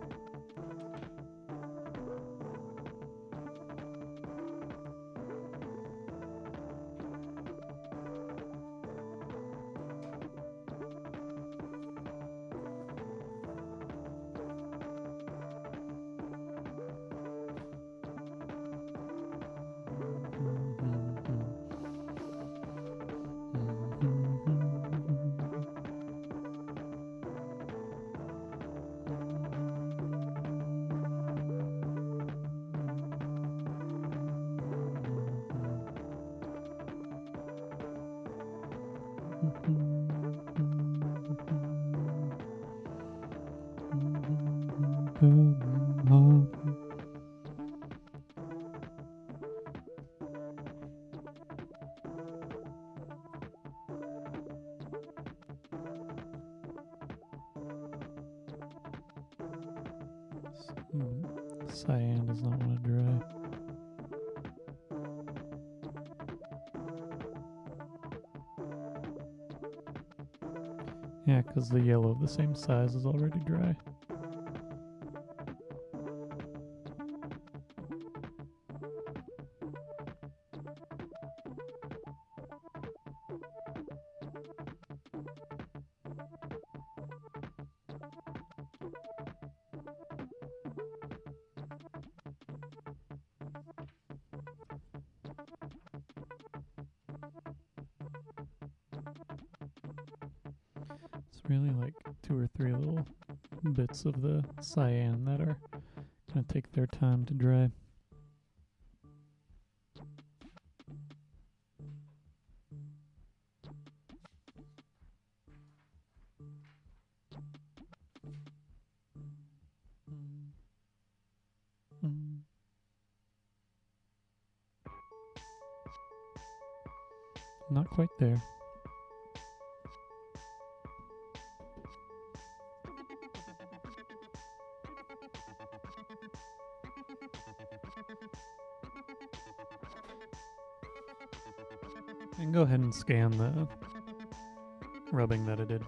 A: Cyan does not want to dry. Yeah, because the yellow of the same size is already dry. It's really like 2 or 3 little bits of the cyan that are going to take their time to dry. Not quite there. And go ahead and scan the rubbing that I did.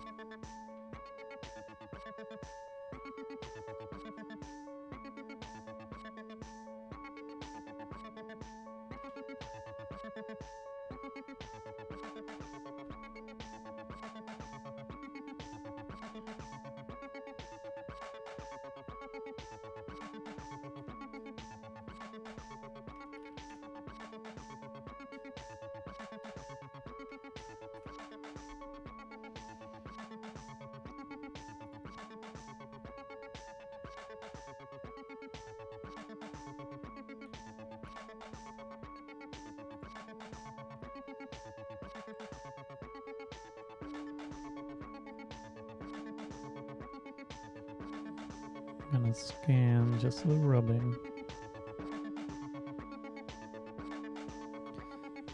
A: I'm gonna scan just the rubbing.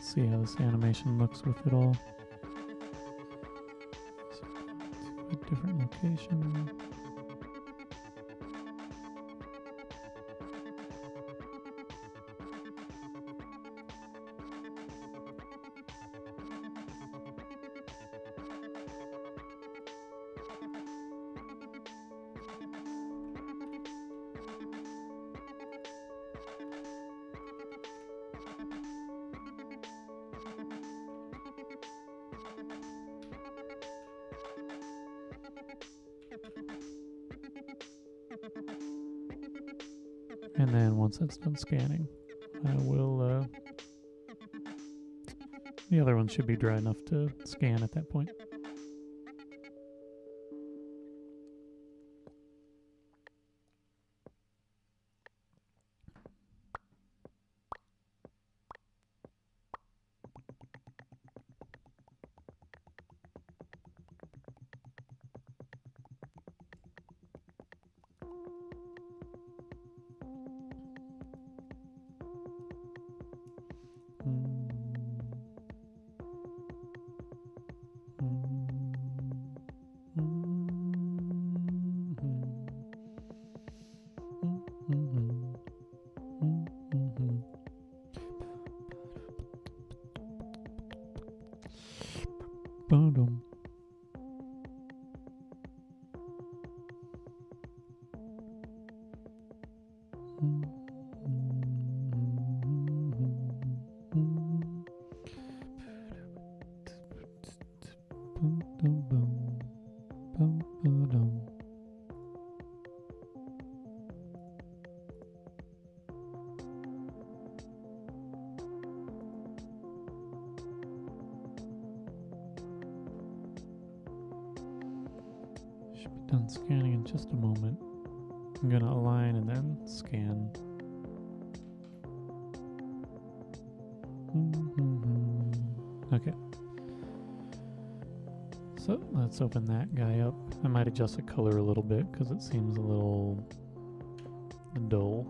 A: See how this animation looks with it all. So, to a different location. And then once that's done scanning, I will, the other one should be dry enough to scan at that point. Boom. Should be done scanning in just a moment. I'm going to align and then scan. Okay. So let's open that guy up. I might adjust the color a little bit because it seems a little dull.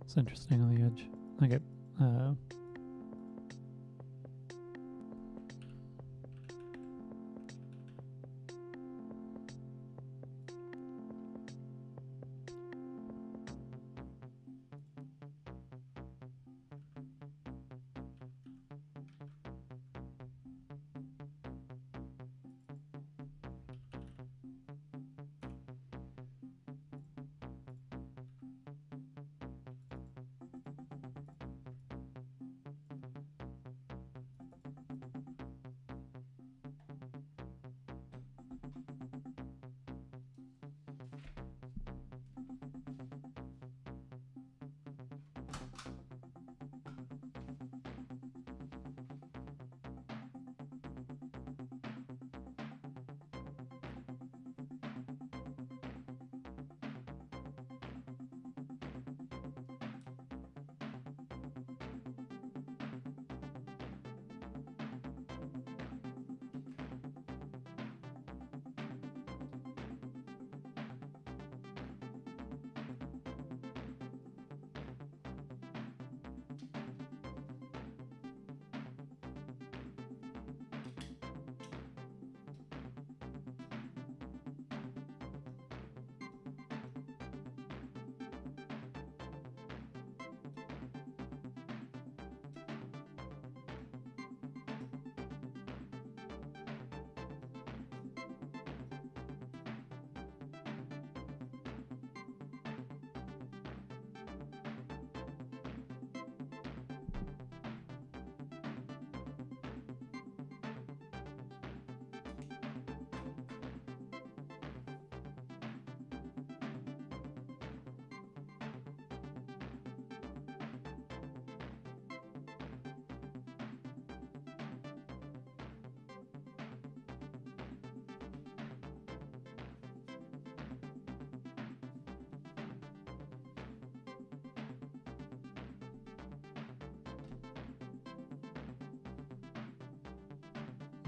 A: It's interesting on the edge. Okay.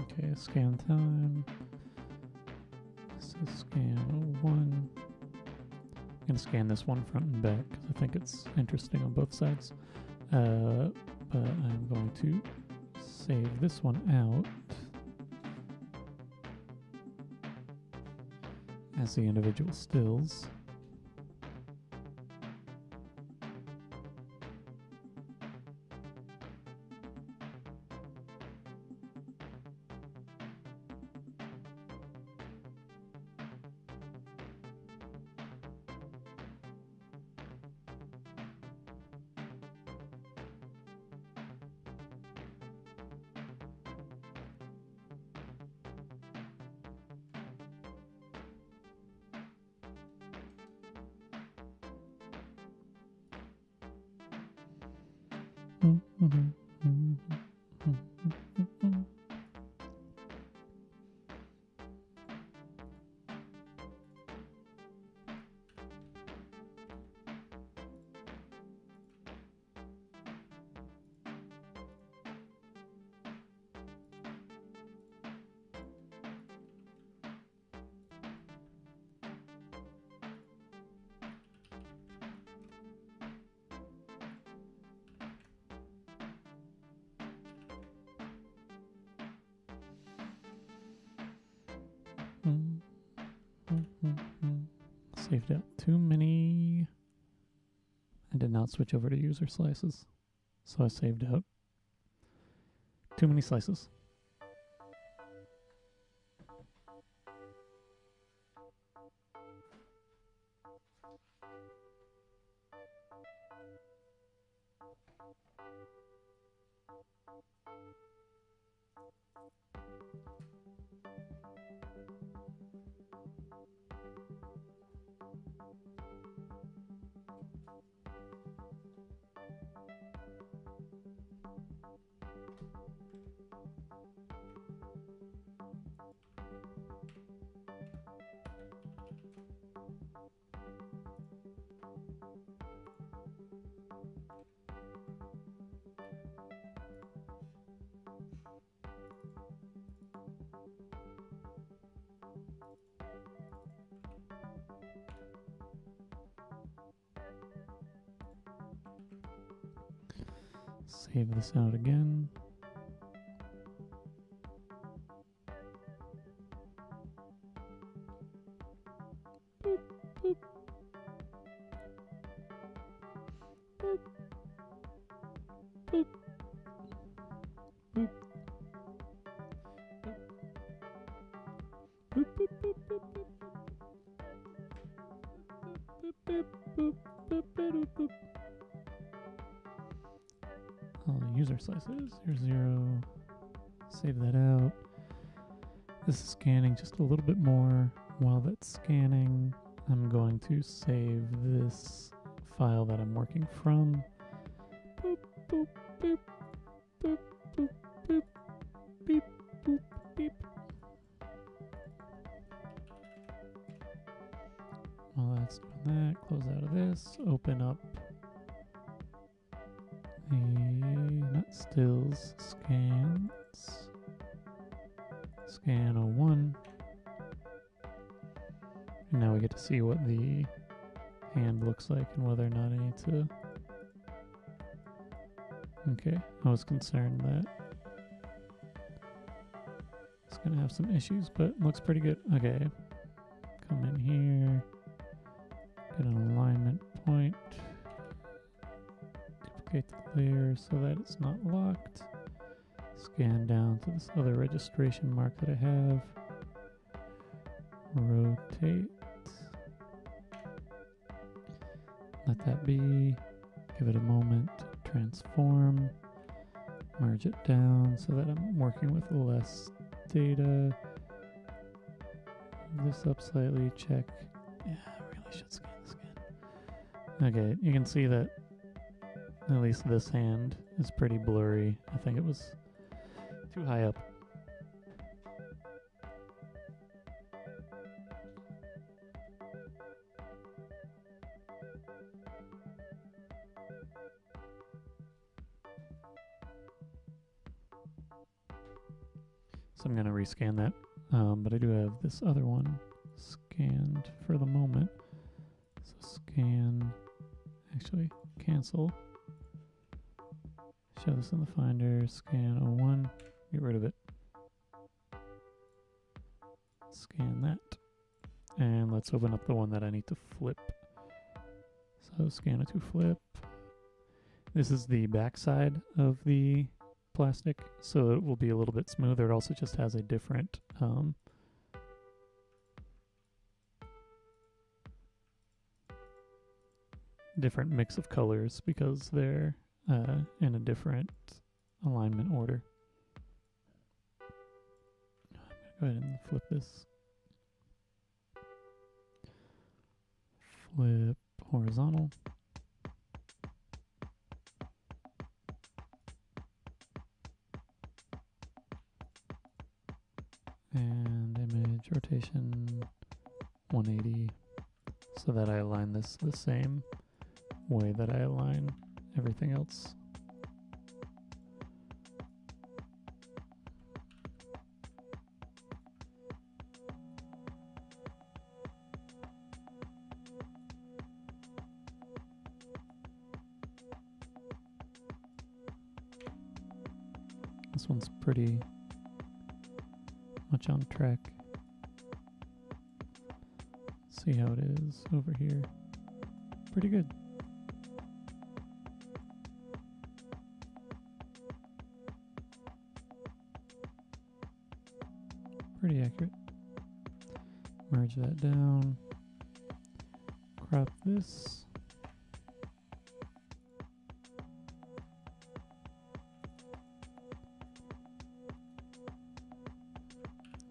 A: Okay, scan time. This is scan 01. I'm going to scan this one front and back because I think it's interesting on both sides. But I'm going to save this one out as the individual stills. Saved out too many. I did not switch over to user slices, so I saved out too many slices. Save this out again. Boop, boop. Boop. Boop. Boop. Boop, boop, boop, boop, boop. Boop, boop, boop, boop, boop, boop. User slices, here's 0. Save that out. This is scanning just a little bit more. While that's scanning, I'm going to save this file that I'm working from. Boop, boop, boop, boop, boop, boop, beep, boop, beep. While that's doing that, close out of this, open up the not stills, scans, scan 01. And now we get to see what the hand looks like and whether or not I need to. Okay, I was concerned that it's gonna have some issues, but it looks pretty good. Okay, come in here, get an alignment point. Duplicate the layer so that it's not locked. Scan down to this other registration mark that I have. Rotate. Let that be. Give it a moment to transform. Merge it down so that I'm working with less data. Move this up slightly. Check. Yeah, I really should scan this again. Okay, you can see that at least this hand is pretty blurry. I think it was too high up. So I'm going to rescan that. But I do have this other one scanned for the moment. So scan, actually cancel. Show this in the Finder, scan 01, get rid of it. Scan that. And let's open up the one that I need to flip. So scan it to flip. This is the back side of the plastic, so it will be a little bit smoother. It also just has a different different mix of colors because they're in a different alignment order. Go ahead and flip this. Flip horizontal. And image rotation 180 so that I align this the same way that I align everything else. This one's pretty much on track. See how it is over here. Pretty good. Pretty accurate. Merge that down. Crop this.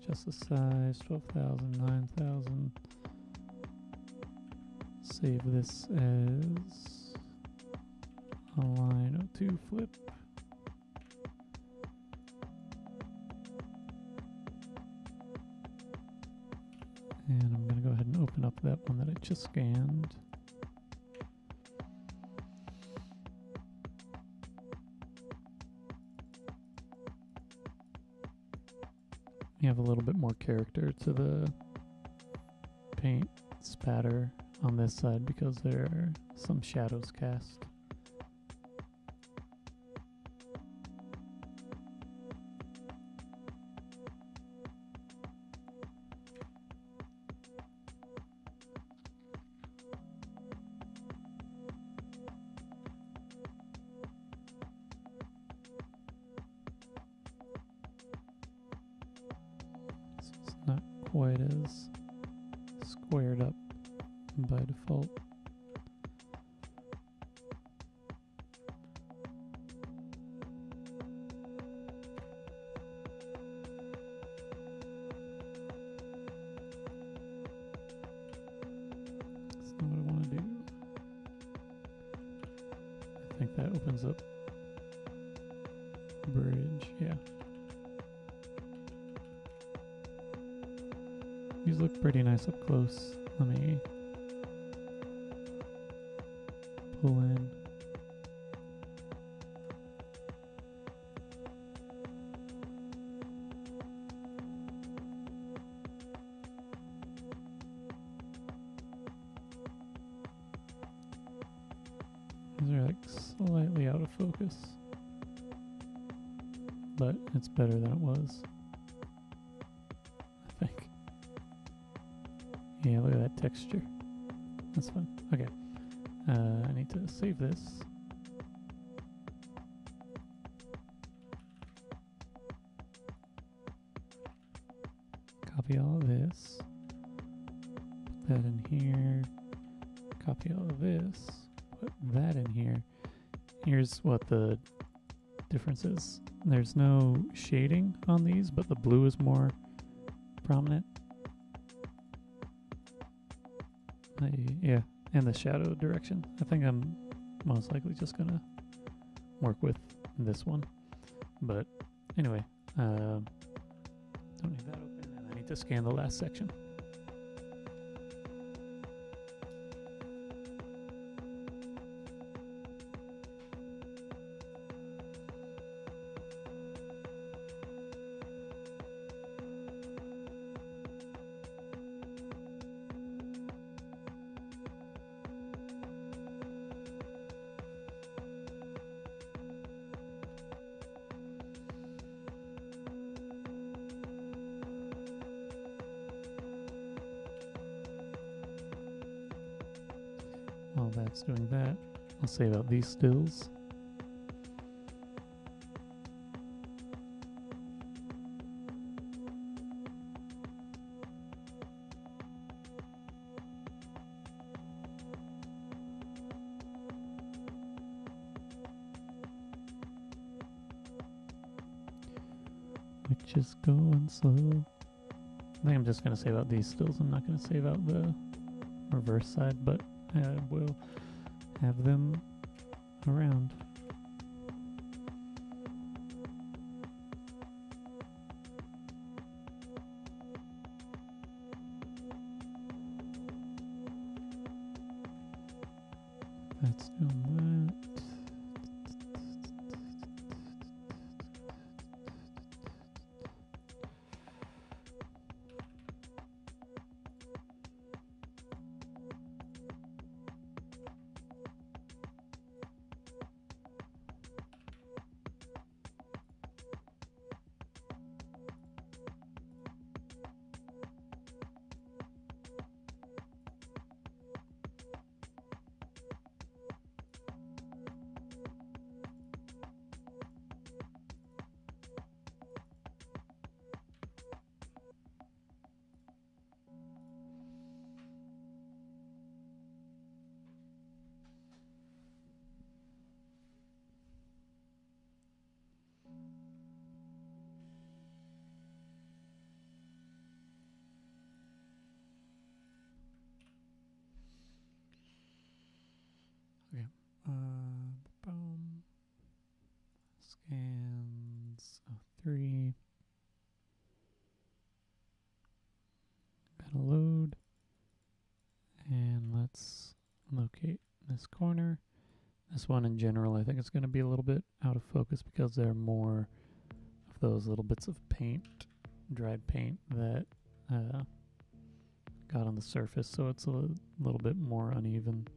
A: Adjust the size, 12,000, 9,000. Save this as align 02 flip. And I'm going to go ahead and open up that one that I just scanned. You have a little bit more character to the paint spatter on this side because there are some shadows cast. So it's not quite as squared up by default. That's not what I want to do. I think that opens up bridge, yeah. These look pretty nice up close. Let me pull in. These are like slightly out of focus, but it's better than it was, I think. Yeah, look at that texture. That's fun. Okay. I need to save this. Copy all of this. Put that in here. Copy all of this. Put that in here. Here's what the difference is. There's no shading on these, but the blue is more prominent. Yeah, and the shadow direction. I think I'm most likely just gonna work with this one. But anyway, don't need that open, and I need to scan the last section. while that's doing that, I'll save out these stills. Which is going slow. I think I'm just going to save out these stills. I'm not going to save out the reverse side, but I will have them around. That's doing that. Okay. Boom. Scans 3. Gotta load. And let's locate this corner. This one in general, I think it's going to be a little bit out of focus because there are more of those little bits of paint, dried paint, that got on the surface, so it's a little bit more uneven.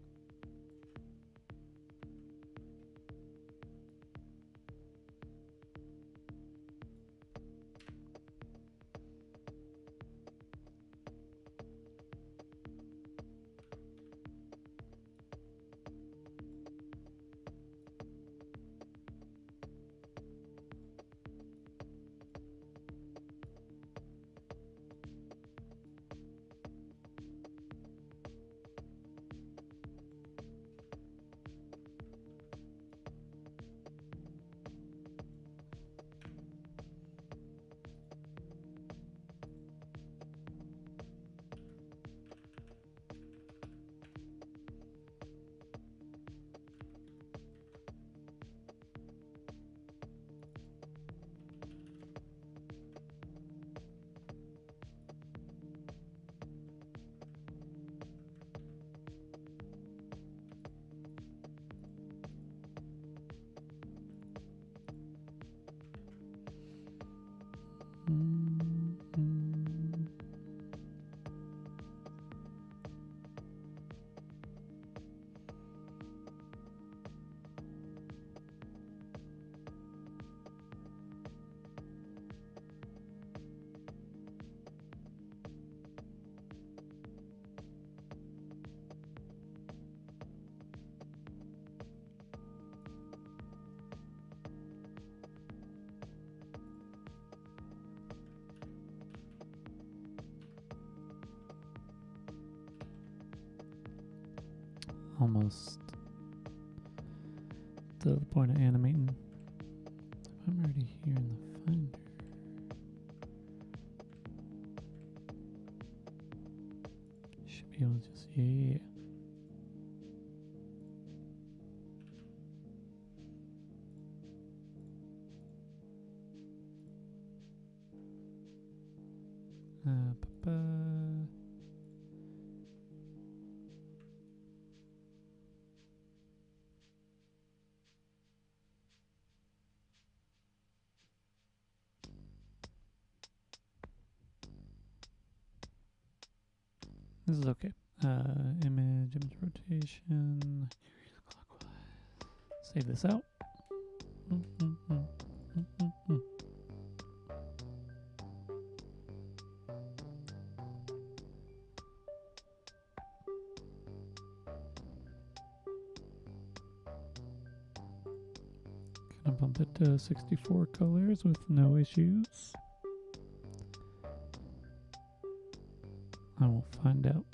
A: Almost to the point of animating. If I'm already here in the Finder, should be able to just, yeah. This is okay. Image rotation. Save this out. bump it to 64 colors with no issues. I will find out.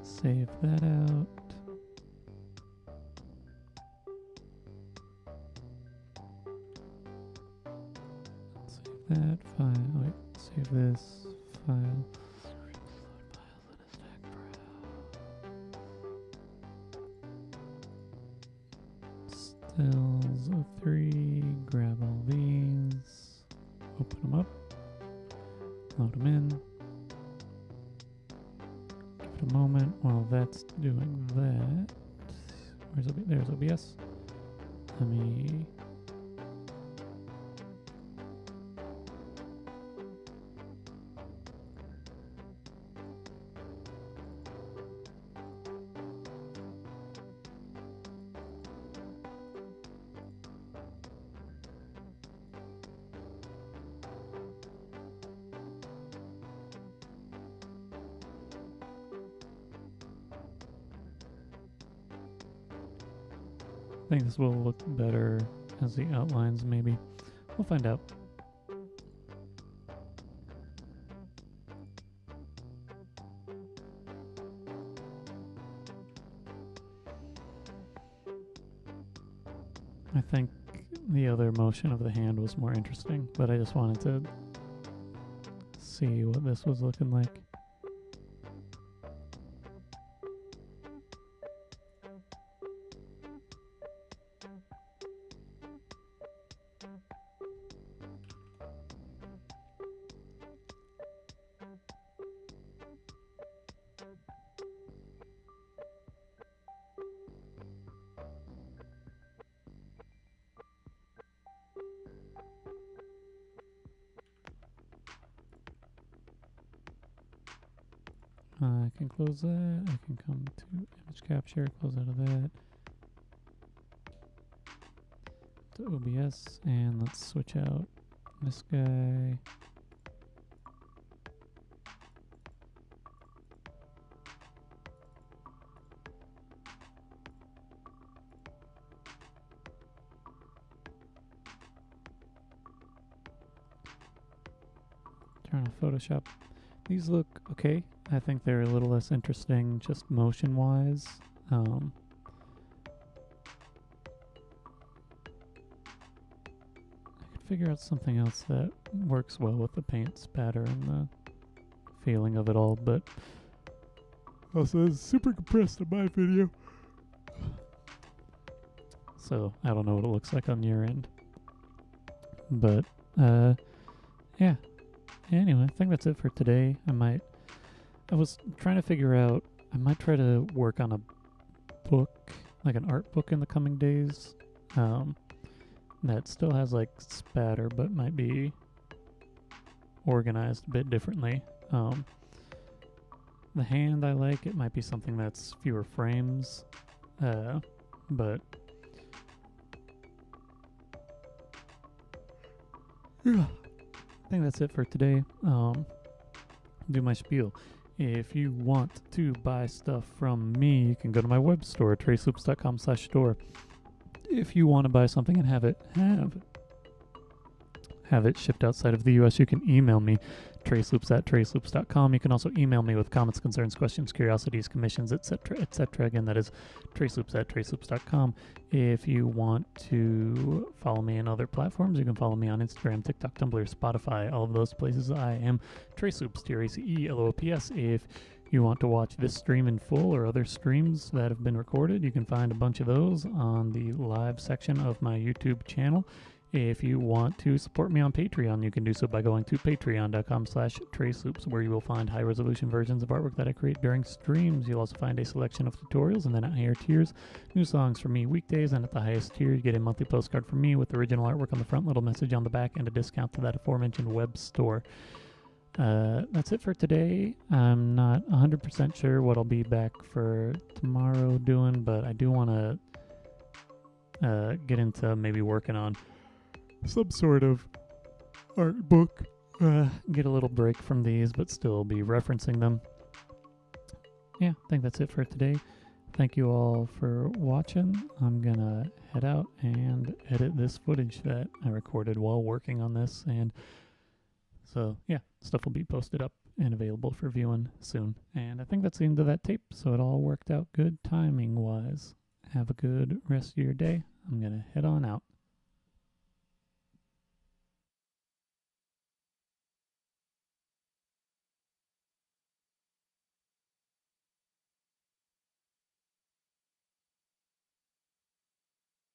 A: Save that out. Save that file. Wait, save this file. Stills of 3. Grab all these. Open them up. Load them in. Give it a moment while that's doing that. Where's OBS? There's OBS. Let me. I think this will look better as the outlines, maybe. We'll find out. I think the other motion of the hand was more interesting, but I just wanted to see what this was looking like. I can close that. I can come to image capture, close out of that. To OBS, and let's switch out this guy. Turn on Photoshop. These look okay. I think they're a little less interesting just motion-wise. I could figure out something else that works well with the paint spatter and the feeling of it all, but also it's super compressed in my video. So I don't know what it looks like on your end. But yeah. Anyway, I think that's it for today. I was trying to figure out, I might try to work on a book, like an art book in the coming days, that still has like spatter, but might be organized a bit differently. The hand I like, it might be something that's fewer frames, but yeah. I think that's it for today. Do my spiel. If you want to buy stuff from me, you can go to my web store, traceloops.com/store. If you want to buy something and have it shipped outside of the US, you can email me, traceloops@traceloops.com. You can also email me with comments, concerns, questions, curiosities, commissions, etc., etc. Again, that is traceloops@traceloops.com. If you want to follow me on other platforms, you can follow me on Instagram, TikTok, Tumblr, Spotify, all of those places. I am Traceloops, TRACELOOPS. If you want to watch this stream in full or other streams that have been recorded, you can find a bunch of those on the live section of my YouTube channel. If you want to support me on Patreon, you can do so by going to patreon.com/traceloops, where you will find high-resolution versions of artwork that I create during streams. You'll also find a selection of tutorials, and then at higher tiers, new songs from me weekdays, and at the highest tier, you get a monthly postcard from me with original artwork on the front, little message on the back, and a discount to that aforementioned web store. That's it for today. I'm not 100% sure what I'll be back for tomorrow doing, but I do want to get into maybe working on some sort of art book. Get a little break from these, but still be referencing them. Yeah, I think that's it for today. Thank you all for watching. I'm gonna head out and edit this footage that I recorded while working on this, and so yeah, stuff will be posted up and available for viewing soon. And I think that's the end of that tape, so it all worked out good timing wise. Have a good rest of your day. I'm gonna head on out.